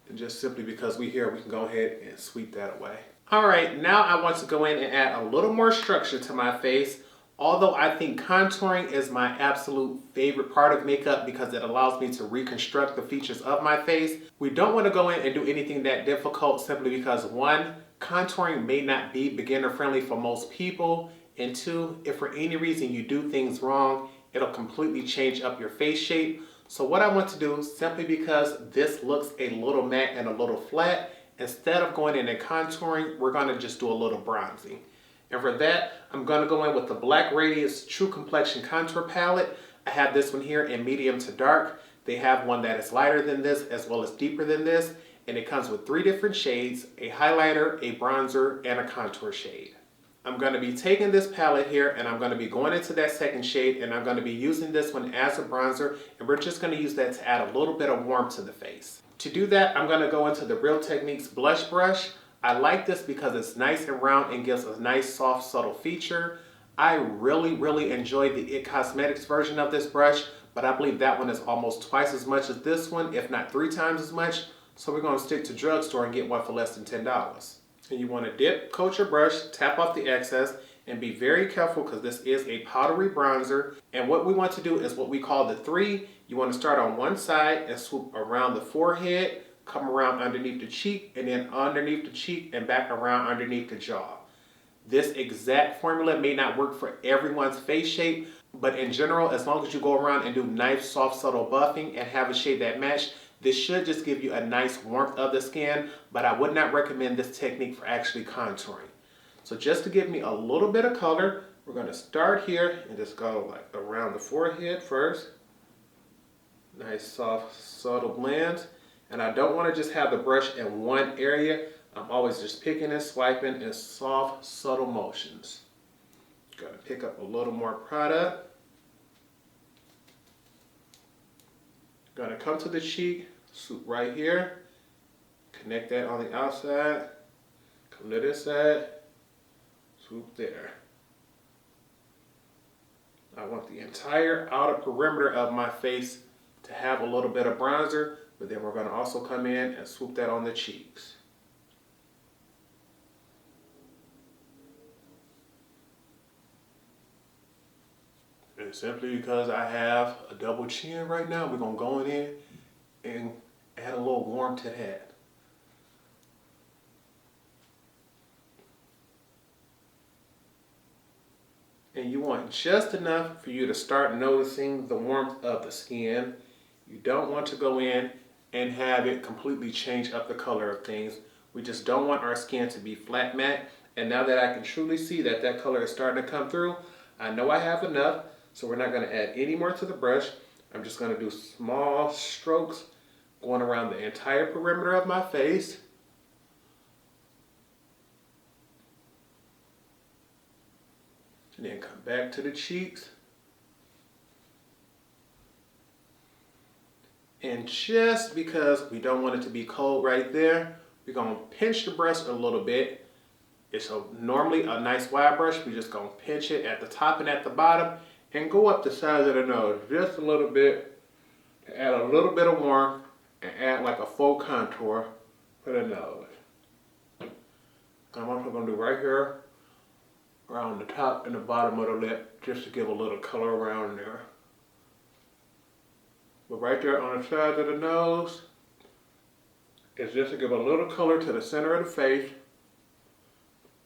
And just simply because we're here, we can go ahead and sweep that away. All right, now I want to go in and add a little more structure to my face. Although I think contouring is my absolute favorite part of makeup because it allows me to reconstruct the features of my face, we don't want to go in and do anything that difficult simply because one, contouring may not be beginner friendly for most people, and two, if for any reason you do things wrong, it'll completely change up your face shape. So what I want to do, simply because this looks a little matte and a little flat, instead of going in and contouring, we're going to just do a little bronzing. And for that, I'm going to go in with the Black Radiance True Complexion Contour Palette. I have this one here in medium to dark. They have one that is lighter than this as well as deeper than this. And it comes with 3 different shades, a highlighter, a bronzer, and a contour shade. I'm going to be taking this palette here and I'm going to be going into that second shade, and I'm going to be using this one as a bronzer, and we're just going to use that to add a little bit of warmth to the face. To do that, I'm going to go into the Real Techniques blush brush. I like this because it's nice and round and gives a nice soft subtle feature. I really enjoy the IT Cosmetics version of this brush, but I believe that one is almost twice as much as this one, if not 3 times as much. So we're going to stick to drugstore and get one for less than $10. And you want to dip, coat your brush, tap off the excess, and be very careful because this is a powdery bronzer. And what we want to do is what we call the 3. You want to start on one side and swoop around the forehead, come around underneath the cheek, and then underneath the cheek and back around underneath the jaw. This exact formula may not work for everyone's face shape, but in general, as long as you go around and do nice, soft, subtle buffing and have a shade that match, this should just give you a nice warmth of the skin, but I would not recommend this technique for actually contouring. So just to give me a little bit of color, we're going to start here and just go like around the forehead first. Nice, soft, subtle blends. And I don't want to just have the brush in one area. I'm always just picking and swiping in soft, subtle motions. Got to pick up a little more product. Got to come to the cheek, swoop right here. Connect that on the outside. Come to this side, swoop there. I want the entire outer perimeter of my face to have a little bit of bronzer, but then we're going to also come in and swoop that on the cheeks. And simply because I have a double chin right now, we're going to go in and add a little warmth to that. And you want just enough for you to start noticing the warmth of the skin. You don't want to go in and have it completely change up the color of things. We just don't want our skin to be flat matte. And now that I can truly see that that color is starting to come through, I know I have enough, so we're not going to add any more to the brush. I'm just going to do small strokes going around the entire perimeter of my face. And then come back to the cheeks. And just because we don't want it to be cold right there, we're going to pinch the brush a little bit. It's normally a nice wide brush. We're just going to pinch it at the top and at the bottom and go up the sides of the nose just a little bit to add a little bit of warmth and add like a faux contour for the nose. I'm also going to do right here around the top and the bottom of the lip just to give a little color around there. But right there on the sides of the nose is just to give a little color to the center of the face.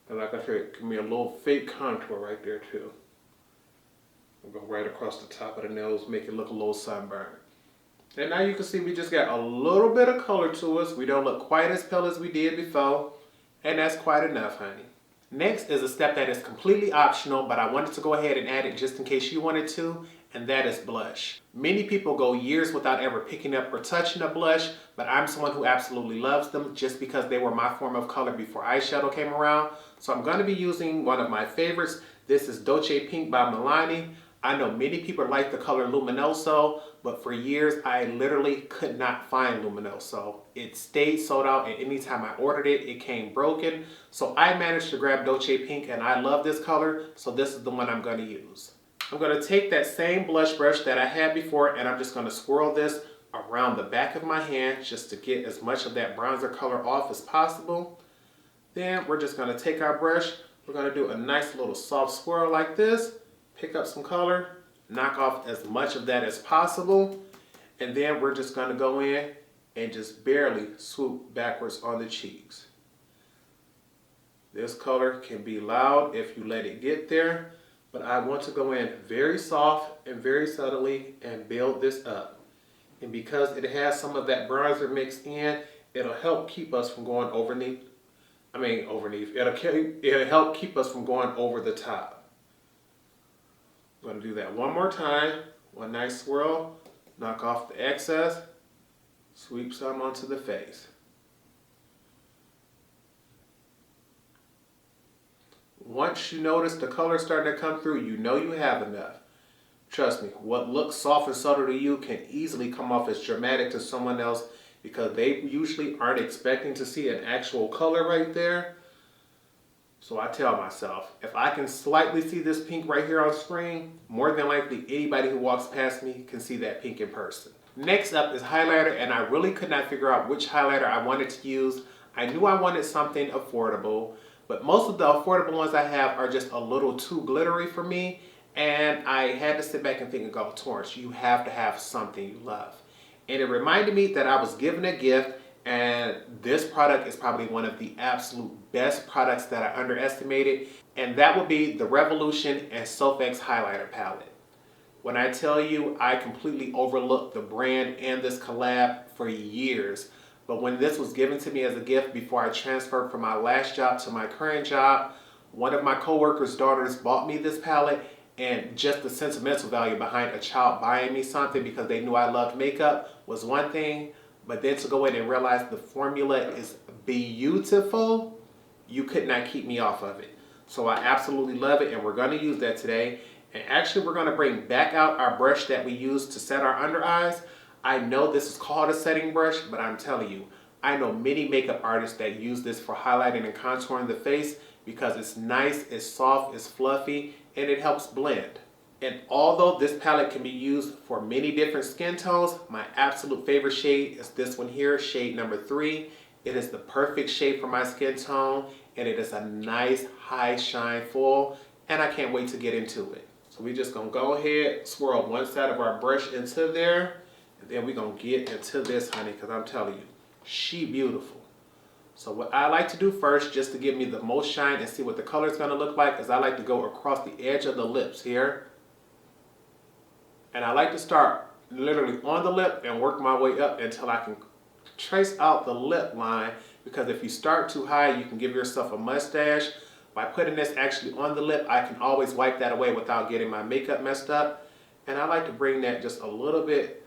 And like I said, give me a little fake contour right there too. We'll go right across the top of the nose, make it look a little sunburned. And now you can see we just got a little bit of color to us. We don't look quite as pale as we did before. And that's quite enough, honey. Next is a step that is completely optional, but I wanted to go ahead and add it just in case you wanted to, and that is blush. Many people go years without ever picking up or touching a blush, but I'm someone who absolutely loves them just because they were my form of color before eyeshadow came around. So I'm going to be using one of my favorites. This is Dolce Pink by Milani. I know many people like the color Luminoso, but for years I literally could not find Luminoso. It stayed sold out, and anytime I ordered it, it came broken. So I managed to grab Dolce Pink, and I love this color, so this is the one I'm going to use. I'm going to take that same blush brush that I had before, and I'm just going to swirl this around the back of my hand just to get as much of that bronzer color off as possible. Then we're just going to take our brush, we're going to do a nice little soft swirl like this, pick up some color, knock off as much of that as possible, and then we're just going to go in and just barely swoop backwards on the cheeks. This color can be loud if you let it get there, but I want to go in very soft and very subtly and build this up. And because it has some of that bronzer mixed in, it'll help keep us from going it'll help keep us from going over the top. I'm going to do that one more time. One nice swirl, knock off the excess, sweep some onto the face. Once you notice the color starting to come through, you know you have enough. Trust me, what looks soft and subtle to you can easily come off as dramatic to someone else because they usually aren't expecting to see an actual color right there. So I tell myself, if I can slightly see this pink right here on screen, more than likely anybody who walks past me can see that pink in person. Next up is highlighter, and I really could not figure out which highlighter I wanted to use. I knew I wanted something affordable, but most of the affordable ones I have are just a little too glittery for me, and I had to sit back and think and go, Torrence, you have to have something you love. And it reminded me that I was given a gift, And this product is probably one of the absolute best products that I underestimated, and that would be the Revolution and Sofx Highlighter Palette. When I tell you I completely overlooked the brand and this collab for years, but when this was given to me as a gift before I transferred from my last job to my current job, one of my coworkers' daughters bought me this palette, and just the sentimental value behind a child buying me something because they knew I loved makeup was one thing, but then to go in and realize the formula is beautiful, you could not keep me off of it. So I absolutely love it, and we're going to use that today. And actually, we're going to bring back out our brush that we used to set our under eyes. I know this is called a setting brush, but I'm telling you, I know many makeup artists that use this for highlighting and contouring the face because it's nice, it's soft, it's fluffy, and it helps blend. And although this palette can be used for many different skin tones, my absolute favorite shade is this one here, shade number 3. It is the perfect shade for my skin tone, and it is a nice high shine full, and I can't wait to get into it. So we're just gonna go ahead, swirl one side of our brush into there, and then we're gonna get into this, honey, because I'm telling you, she beautiful. So what I like to do first, just to give me the most shine and see what the color is gonna look like, is I like to go across the edge of the lips here. And I like to start literally on the lip and work my way up until I can trace out the lip line, because if you start too high, you can give yourself a mustache. By putting this actually on the lip, I can always wipe that away without getting my makeup messed up. And I like to bring that just a little bit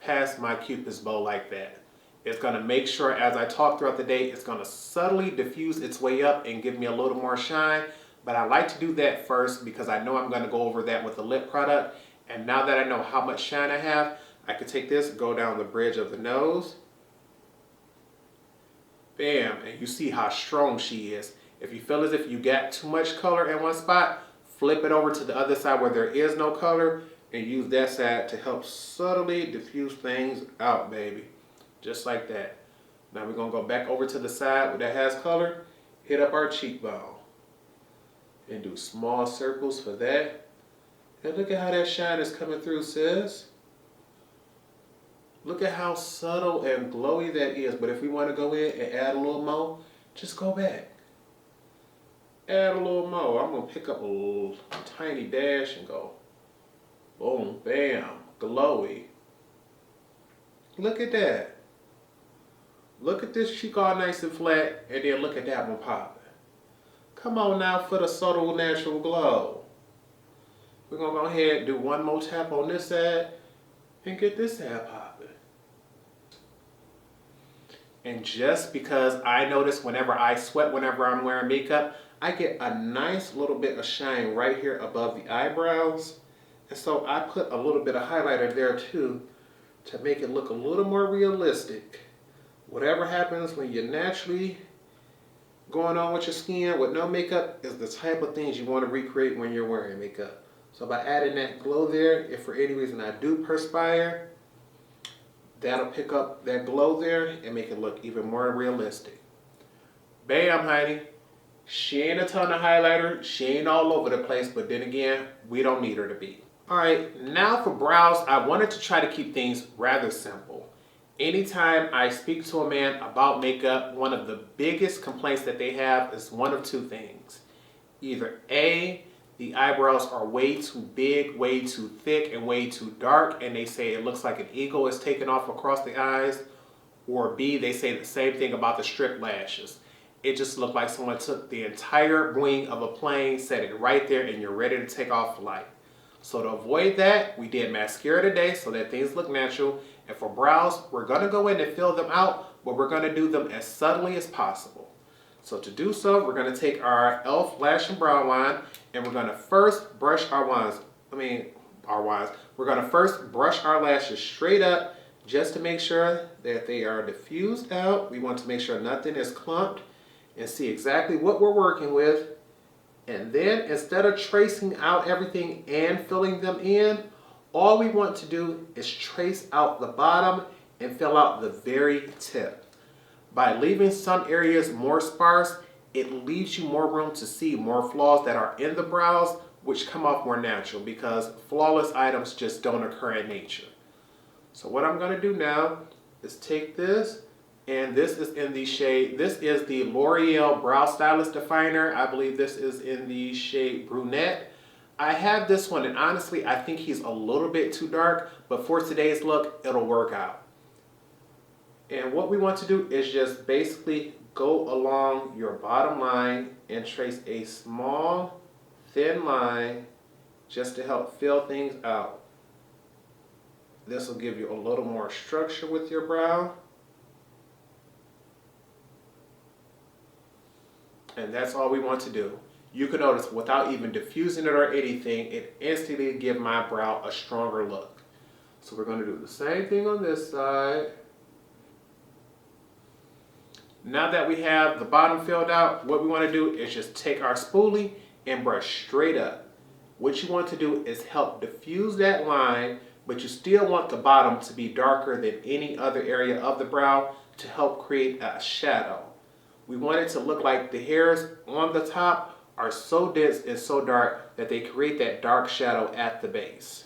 past my Cupid's bow like that. It's gonna make sure as I talk throughout the day, it's gonna subtly diffuse its way up and give me a little more shine. But I like to do that first because I know I'm gonna go over that with the lip product. And now that I know how much shine I have, I can take this, go down the bridge of the nose. Bam, and you see how strong she is. If you feel as if you got too much color in one spot, flip it over to the other side where there is no color and use that side to help subtly diffuse things out, baby. Just like that. Now we're gonna go back over to the side where that has color, hit up our cheekbone, and do small circles for that. And look at how that shine is coming through, sis. Look at how subtle and glowy that is. But if we want to go in and add a little more, just go back. Add a little more. I'm going to pick up a tiny dash and go boom, bam, glowy. Look at that. Look at this cheek all nice and flat, and then look at that one popping. Come on now for the subtle natural glow. We're going to go ahead and do one more tap on this side and get this side popping. And just because I notice whenever I sweat, whenever I'm wearing makeup, I get a nice little bit of shine right here above the eyebrows. And so I put a little bit of highlighter there too to make it look a little more realistic. Whatever happens when you're naturally going on with your skin with no makeup is the type of things you want to recreate when you're wearing makeup. So by adding that glow there, if for any reason I do perspire, that'll pick up that glow there and make it look even more realistic. Bam, honey. She ain't a ton of highlighter. She ain't all over the place, but then again, we don't need her to be. All right, now for brows, I wanted to try to keep things rather simple. Anytime I speak to a man about makeup, one of the biggest complaints that they have is one of two things. Either A, the eyebrows are way too big, way too thick, and way too dark, and they say it looks like an eagle is taken off across the eyes. Or B, they say the same thing about the strip lashes. It just looked like someone took the entire wing of a plane, set it right there, and you're ready to take off flight. So to avoid that, we did mascara today so that things look natural. And for brows, we're gonna go in and fill them out, but we're gonna do them as subtly as possible. So to do so, we're gonna take our e.l.f. Lash and Brow Wand, and we're gonna first brush our wands. We're gonna first brush our lashes straight up just to make sure that they are diffused out. We want to make sure nothing is clumped and see exactly what we're working with. And then instead of tracing out everything and filling them in, all we want to do is trace out the bottom and fill out the very tip. By leaving some areas more sparse, it leaves you more room to see more flaws that are in the brows, which come off more natural because flawless items just don't occur in nature. So what I'm going to do now is take this And this is in the shade, this is the L'Oreal Brow Stylist Definer. I believe this is in the shade Brunette. I have this one, and honestly, I think he's a little bit too dark, but for today's look, it'll work out. And what we want to do is just basically go along your bottom line and trace a small, thin line just to help fill things out. This will give you a little more structure with your brow. And that's all we want to do. You can notice without even diffusing it or anything, it instantly gives my brow a stronger look. So we're going to do the same thing on this side. Now that we have the bottom filled out, what we want to do is just take our spoolie and brush straight up. What you want to do is help diffuse that line, but you still want the bottom to be darker than any other area of the brow to help create a shadow. We want it to look like the hairs on the top are so dense and so dark that they create that dark shadow at the base.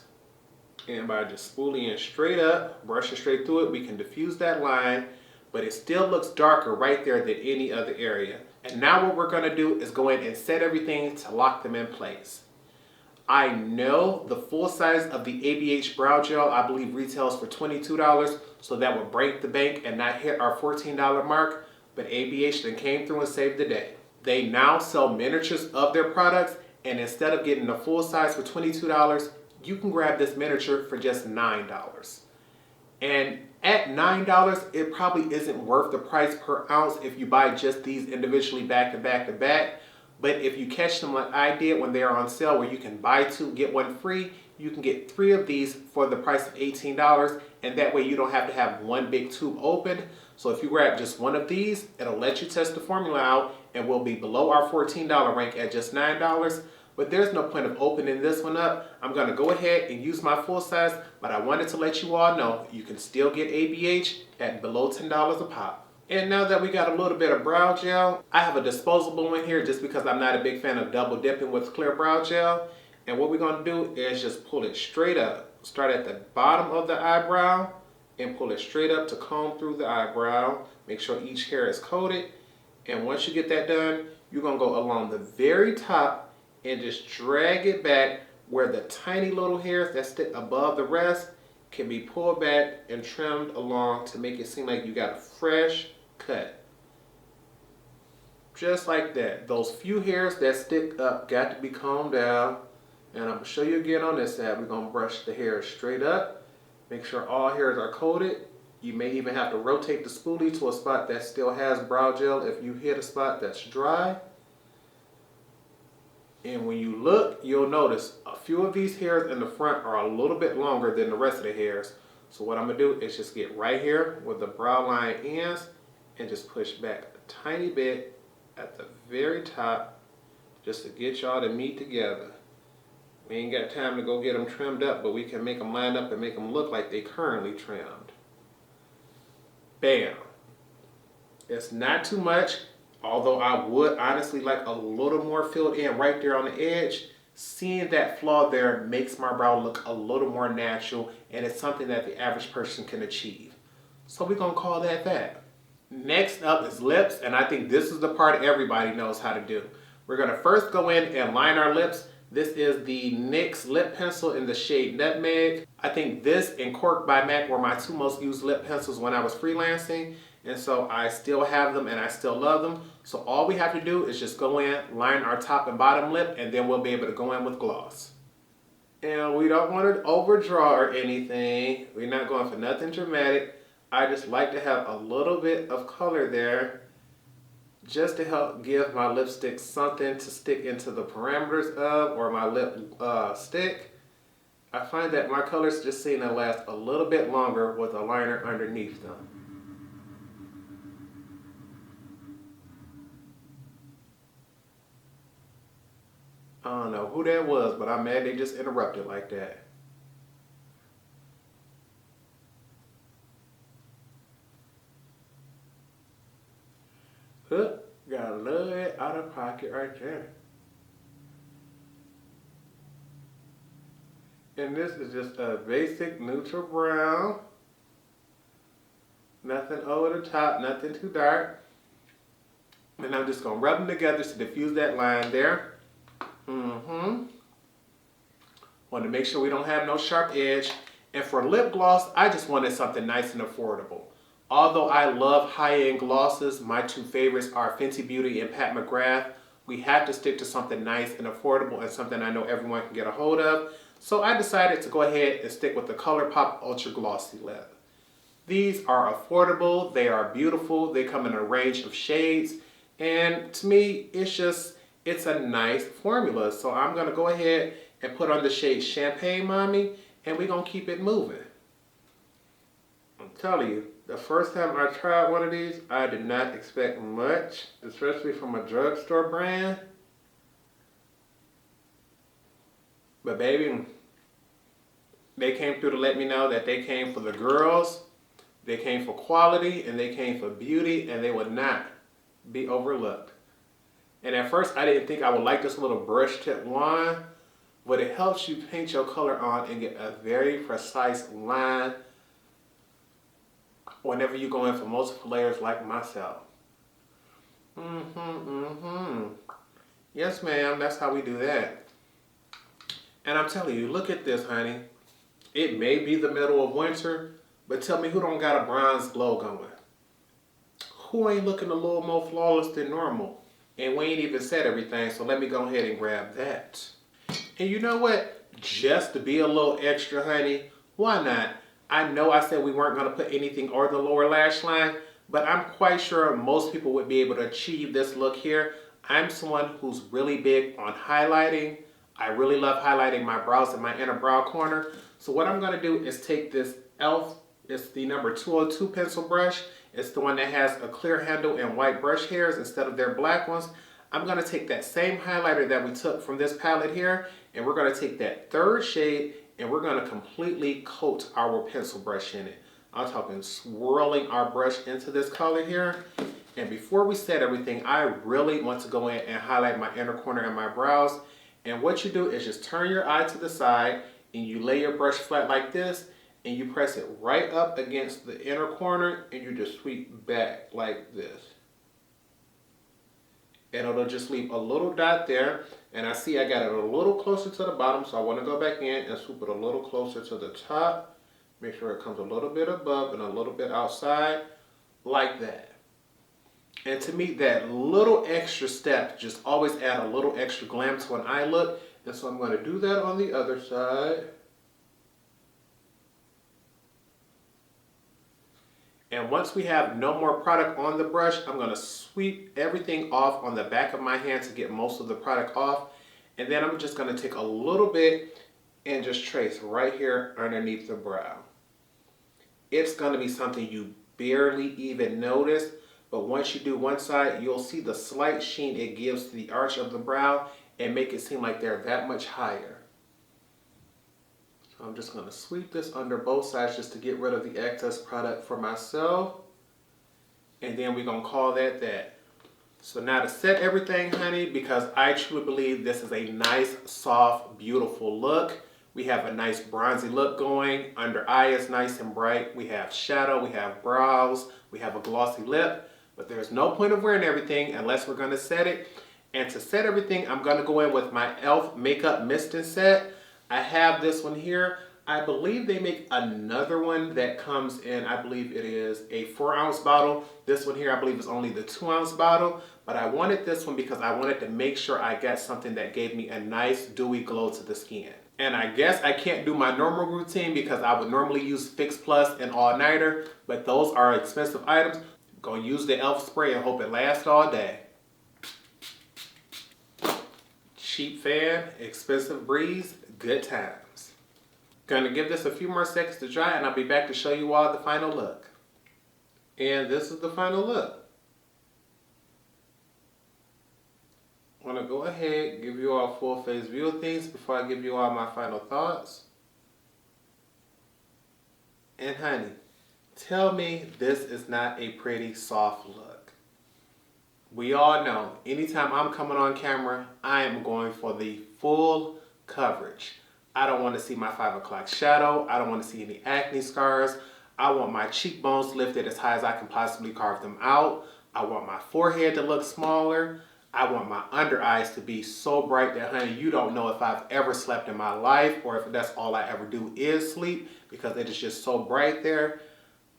And by just spooling straight up, brushing straight through it, we can diffuse that line, but it still looks darker right there than any other area. And now what we're gonna do is go in and set everything to lock them in place. I know the full size of the ABH Brow Gel, I believe retails for $22, so that would break the bank and not hit our $14 mark. But ABH then came through and saved the day. They now sell miniatures of their products, and instead of getting the full size for $22, you can grab this miniature for just $9. And at $9, it probably isn't worth the price per ounce if you buy just these individually back to back to back. But if you catch them like I did when they are on sale where you can buy 2, get 1 free, you can get 3 of these for the price of $18, and that way you don't have to have one big tube opened. So if you grab just 1 of these, it'll let you test the formula out and will be below our $14 rank at just $9. But there's no point of opening this one up. I'm gonna go ahead and use my full size, but I wanted to let you all know you can still get ABH at below $10 a pop. And now that we got a little bit of brow gel, I have a disposable one here just because I'm not a big fan of double dipping with clear brow gel. And what we're gonna do is just pull it straight up. Start at the bottom of the eyebrow and pull it straight up to comb through the eyebrow. Make sure each hair is coated. And once you get that done, you're gonna go along the very top and just drag it back where the tiny little hairs that stick above the rest can be pulled back and trimmed along to make it seem like you got a fresh cut. Just like that. Those few hairs that stick up got to be combed down. And I'm gonna show you again on this side. We're gonna brush the hair straight up. Make sure all hairs are coated. You may even have to rotate the spoolie to a spot that still has brow gel if you hit a spot that's dry. And when you look, you'll notice a few of these hairs in the front are a little bit longer than the rest of the hairs. So what I'm gonna do is just get right here where the brow line ends and just push back a tiny bit at the very top just to get y'all to meet together. We ain't got time to go get them trimmed up, but we can make them line up and make them look like they currently trimmed. Bam. It's not too much, although I would honestly like a little more filled in right there on the edge. Seeing that flaw there makes my brow look a little more natural, and it's something that the average person can achieve. So we're gonna call that that. Next up is lips, and I think this is the part everybody knows how to do. We're gonna first go in and line our lips. This is the NYX lip pencil in the shade Nutmeg. I think this and Cork by MAC were my 2 most used lip pencils when I was freelancing. And so I still have them and I still love them. So all we have to do is just go in, line our top and bottom lip, and then we'll be able to go in with gloss. And we don't want to overdraw or anything. We're not going for nothing dramatic. I just like to have a little bit of color there just to help give my lipstick something to stick into the parameters of, or my lip stick. I find that my colors just seem to last a little bit longer with a liner underneath them. I don't know who that was, but I'm mad they just interrupted like that. Got a little bit out of pocket right there. And this is just a basic neutral brown. Nothing over the top, nothing too dark. And I'm just going to rub them together to diffuse that line there. Want to make sure we don't have no sharp edge. And for lip gloss, I just wanted something nice and affordable. Although I love high-end glosses, my two favorites are Fenty Beauty and Pat McGrath. We have to stick to something nice and affordable and something I know everyone can get a hold of. So I decided to go ahead and stick with the ColourPop Ultra Glossy Lip. These are affordable, they are beautiful, they come in a range of shades, and to me, it's a nice formula. So I'm gonna go ahead and put on the shade Champagne Mommy, and we're gonna keep it moving. I'm telling you, the first time I tried one of these, I did not expect much, especially from a drugstore brand. But baby, they came through to let me know that they came for the girls, they came for quality, and they came for beauty, and they would not be overlooked. And at first, I didn't think I would like this little brush tip wand, but it helps you paint your color on and get a very precise line whenever you go in for multiple layers like myself. Yes, ma'am, that's how we do that. And I'm telling you, look at this, honey. It may be the middle of winter, but tell me who don't got a bronze glow going? Who ain't looking a little more flawless than normal? And we ain't even said everything, so let me go ahead and grab that. And you know what? Just to be a little extra, honey, why not? I know I said we weren't going to put anything over the lower lash line, but I'm quite sure most people would be able to achieve this look here. I'm someone who's really big on highlighting. I really love highlighting my brows in my inner brow corner. So what I'm going to do is take this e.l.f. It's the number 202 pencil brush. It's the one that has a clear handle and white brush hairs instead of their black ones. I'm going to take that same highlighter that we took from this palette here, and we're going to take that third shade and we're going to completely coat our pencil brush in it. I'm talking swirling our brush into this color here. And before we set everything, I really want to go in and highlight my inner corner and my brows. And what you do is just turn your eye to the side and you lay your brush flat like this and you press it right up against the inner corner and you just sweep back like this. And it'll just leave a little dot there. And I see I got it a little closer to the bottom, so I want to go back in and swoop it a little closer to the top. Make sure it comes a little bit above and a little bit outside, like that. And to me, that little extra step just always add a little extra glam to an eye look. And so I'm going to do that on the other side. And once we have no more product on the brush, I'm going to sweep everything off on the back of my hand to get most of the product off. And then I'm just going to take a little bit and just trace right here underneath the brow. It's going to be something you barely even notice, but once you do one side, you'll see the slight sheen it gives to the arch of the brow and make it seem like they're that much higher. I'm just going to sweep this under both sides just to get rid of the excess product for myself. And then we're going to call that that. So now to set everything, honey, because I truly believe this is a nice, soft, beautiful look. We have a nice bronzy look going. Under eye is nice and bright. We have shadow, we have brows, we have a glossy lip. But there's no point of wearing everything unless we're going to set it. And to set everything, I'm going to go in with my e.l.f. Makeup Misting Set. I have this one here. I believe they make another one that comes in, I believe it is a 4-ounce bottle. This one here, I believe is only the 2-ounce bottle. But I wanted this one because I wanted to make sure I got something that gave me a nice dewy glow to the skin. And I guess I can't do my normal routine because I would normally use Fix Plus and All Nighter. But those are expensive items. I'm going to use the e.l.f. spray and hope it lasts all day. Cheap fan, expensive breeze, good times. Gonna give this a few more seconds to dry and I'll be back to show you all the final look. And this is the final look. I want to go ahead and give you all a full face view of things before I give you all my final thoughts. And honey, tell me this is not a pretty soft look. We all know, anytime I'm coming on camera, I am going for the full coverage. I don't want to see my 5 o'clock shadow. I don't want to see any acne scars. I want my cheekbones lifted as high as I can possibly carve them out. I want my forehead to look smaller. I want my under eyes to be so bright that, honey, you don't know if I've ever slept in my life or if that's all I ever do is sleep, because it is just so bright there.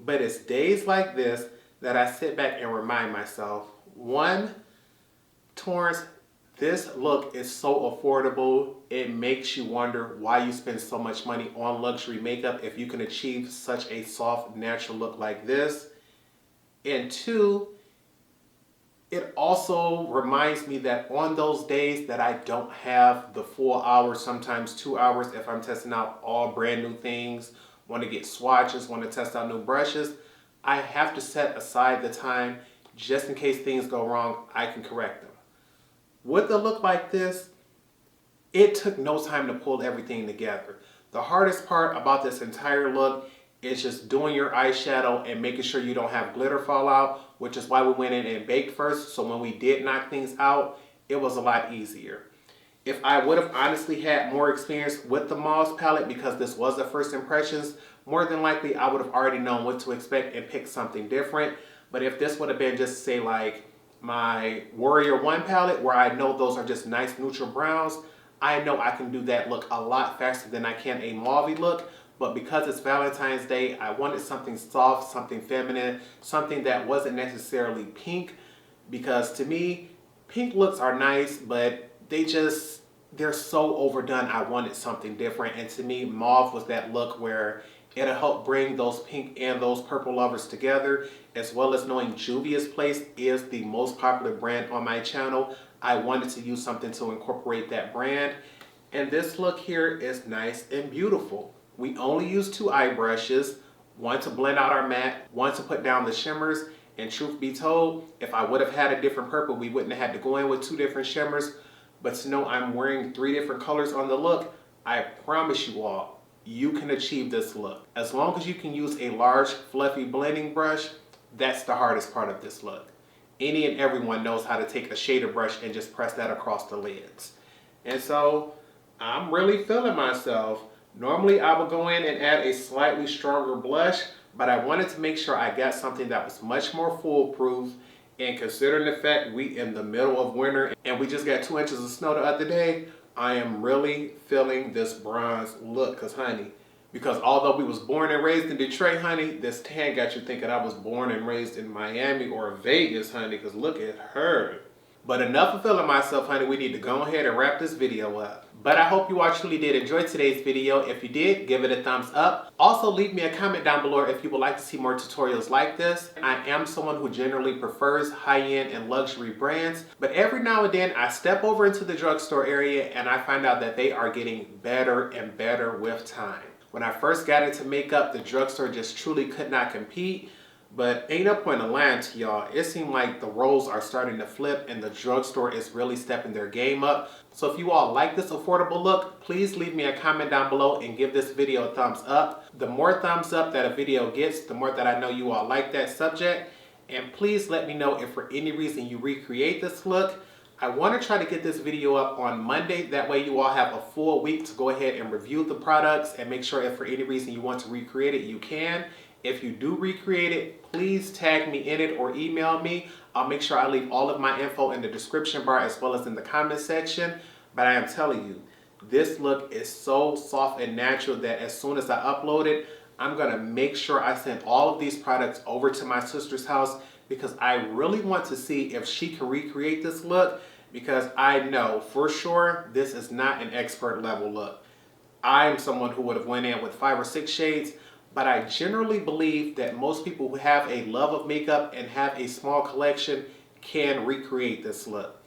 But it's days like this that I sit back and remind myself, one, Torrence, this look is so affordable. It makes you wonder why you spend so much money on luxury makeup if you can achieve such a soft, natural look like this. And two, it also reminds me that on those days that I don't have the full hour, sometimes 2 hours, if I'm testing out all brand new things, want to get swatches, want to test out new brushes, I have to set aside the time just in case things go wrong, I can correct them. With a look like this, it took no time to pull everything together. The hardest part about this entire look is just doing your eyeshadow and making sure you don't have glitter fall out, which is why we went in and baked first. So when we did knock things out, it was a lot easier. If I would have honestly had more experience with the Mauves palette, because this was the first impressions, more than likely I would have already known what to expect and picked something different. But if this would have been just, say, like my Warrior 1 palette, where I know those are just nice neutral browns, I know I can do that look a lot faster than I can a mauve look. But because it's Valentine's Day, I wanted something soft, something feminine, something that wasn't necessarily pink. Because to me, pink looks are nice, but they're so overdone. I wanted something different. And to me, mauve was that look where it'll help bring those pink and those purple lovers together, as well as knowing Juviasplace is the most popular brand on my channel. I wanted to use something to incorporate that brand. And this look here is nice and beautiful. We only use 2 eye brushes, one to blend out our matte, one to put down the shimmers. And truth be told, if I would have had a different purple, we wouldn't have had to go in with 2 different shimmers. But to know I'm wearing 3 different colors on the look, I promise you all, you can achieve this look. As long as you can use a large, fluffy blending brush, that's the hardest part of this look. Any and everyone knows how to take a shader brush and just press that across the lids. And so, I'm really feeling myself. Normally I would go in and add a slightly stronger blush, but I wanted to make sure I got something that was much more foolproof. And considering the fact we in the middle of winter and we just got 2 inches of snow the other day, I am really feeling this bronze look, because although we was born and raised in Detroit, honey, this tan got you thinking I was born and raised in Miami or Vegas, honey, because look at her. But enough of feeling myself, honey. We need to go ahead and wrap this video up. But I hope you all truly did enjoy today's video. If you did, give it a thumbs up. Also, leave me a comment down below if you would like to see more tutorials like this. I am someone who generally prefers high-end and luxury brands, but every now and then I step over into the drugstore area and I find out that they are getting better and better with time. When I first got into makeup, the drugstore just truly could not compete. But ain't no point in lying to y'all. It seemed like the roles are starting to flip and the drugstore is really stepping their game up. So if you all like this affordable look, please leave me a comment down below and give this video a thumbs up. The more thumbs up that a video gets, the more that I know you all like that subject. And please let me know if for any reason you recreate this look. I want to try to get this video up on Monday. That way you all have a full week to go ahead and review the products and make sure if for any reason you want to recreate it, you can. If you do recreate it, please tag me in it or email me. I'll make sure I leave all of my info in the description bar as well as in the comment section. But I am telling you, this look is so soft and natural that as soon as I upload it, I'm going to make sure I send all of these products over to my sister's house, because I really want to see if she can recreate this look, because I know for sure this is not an expert level look. I'm someone who would have went in with 5 or 6 shades. But I generally believe that most people who have a love of makeup and have a small collection can recreate this look.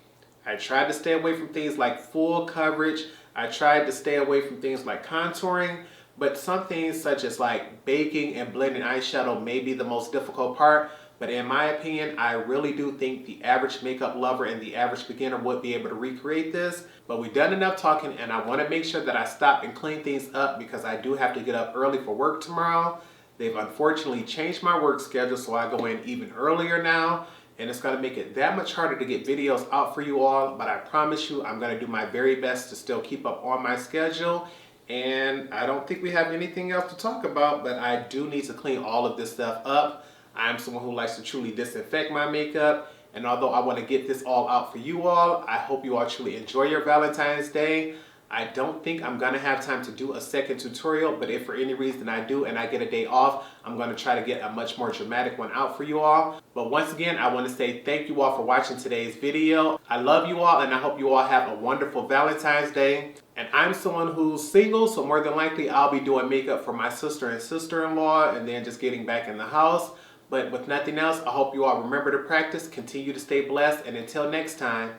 I tried to stay away from things like full coverage. I tried to stay away from things like contouring. But some things such as like baking and blending eyeshadow may be the most difficult part. But in my opinion, I really do think the average makeup lover and the average beginner would be able to recreate this. But we've done enough talking, and I want to make sure that I stop and clean things up because I do have to get up early for work tomorrow. They've unfortunately changed my work schedule, so I go in even earlier now. And it's going to make it that much harder to get videos out for you all. But I promise you, I'm going to do my very best to still keep up on my schedule. And I don't think we have anything else to talk about, but I do need to clean all of this stuff up. I'm someone who likes to truly disinfect my makeup. And although I want to get this all out for you all, I hope you all truly enjoy your Valentine's Day. I don't think I'm going to have time to do a second tutorial, but if for any reason I do and I get a day off, I'm going to try to get a much more dramatic one out for you all. But once again, I want to say thank you all for watching today's video. I love you all and I hope you all have a wonderful Valentine's Day. And I'm someone who's single, so more than likely I'll be doing makeup for my sister and sister-in-law and then just getting back in the house. But with nothing else, I hope you all remember to practice, continue to stay blessed, and until next time,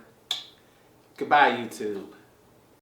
goodbye YouTube.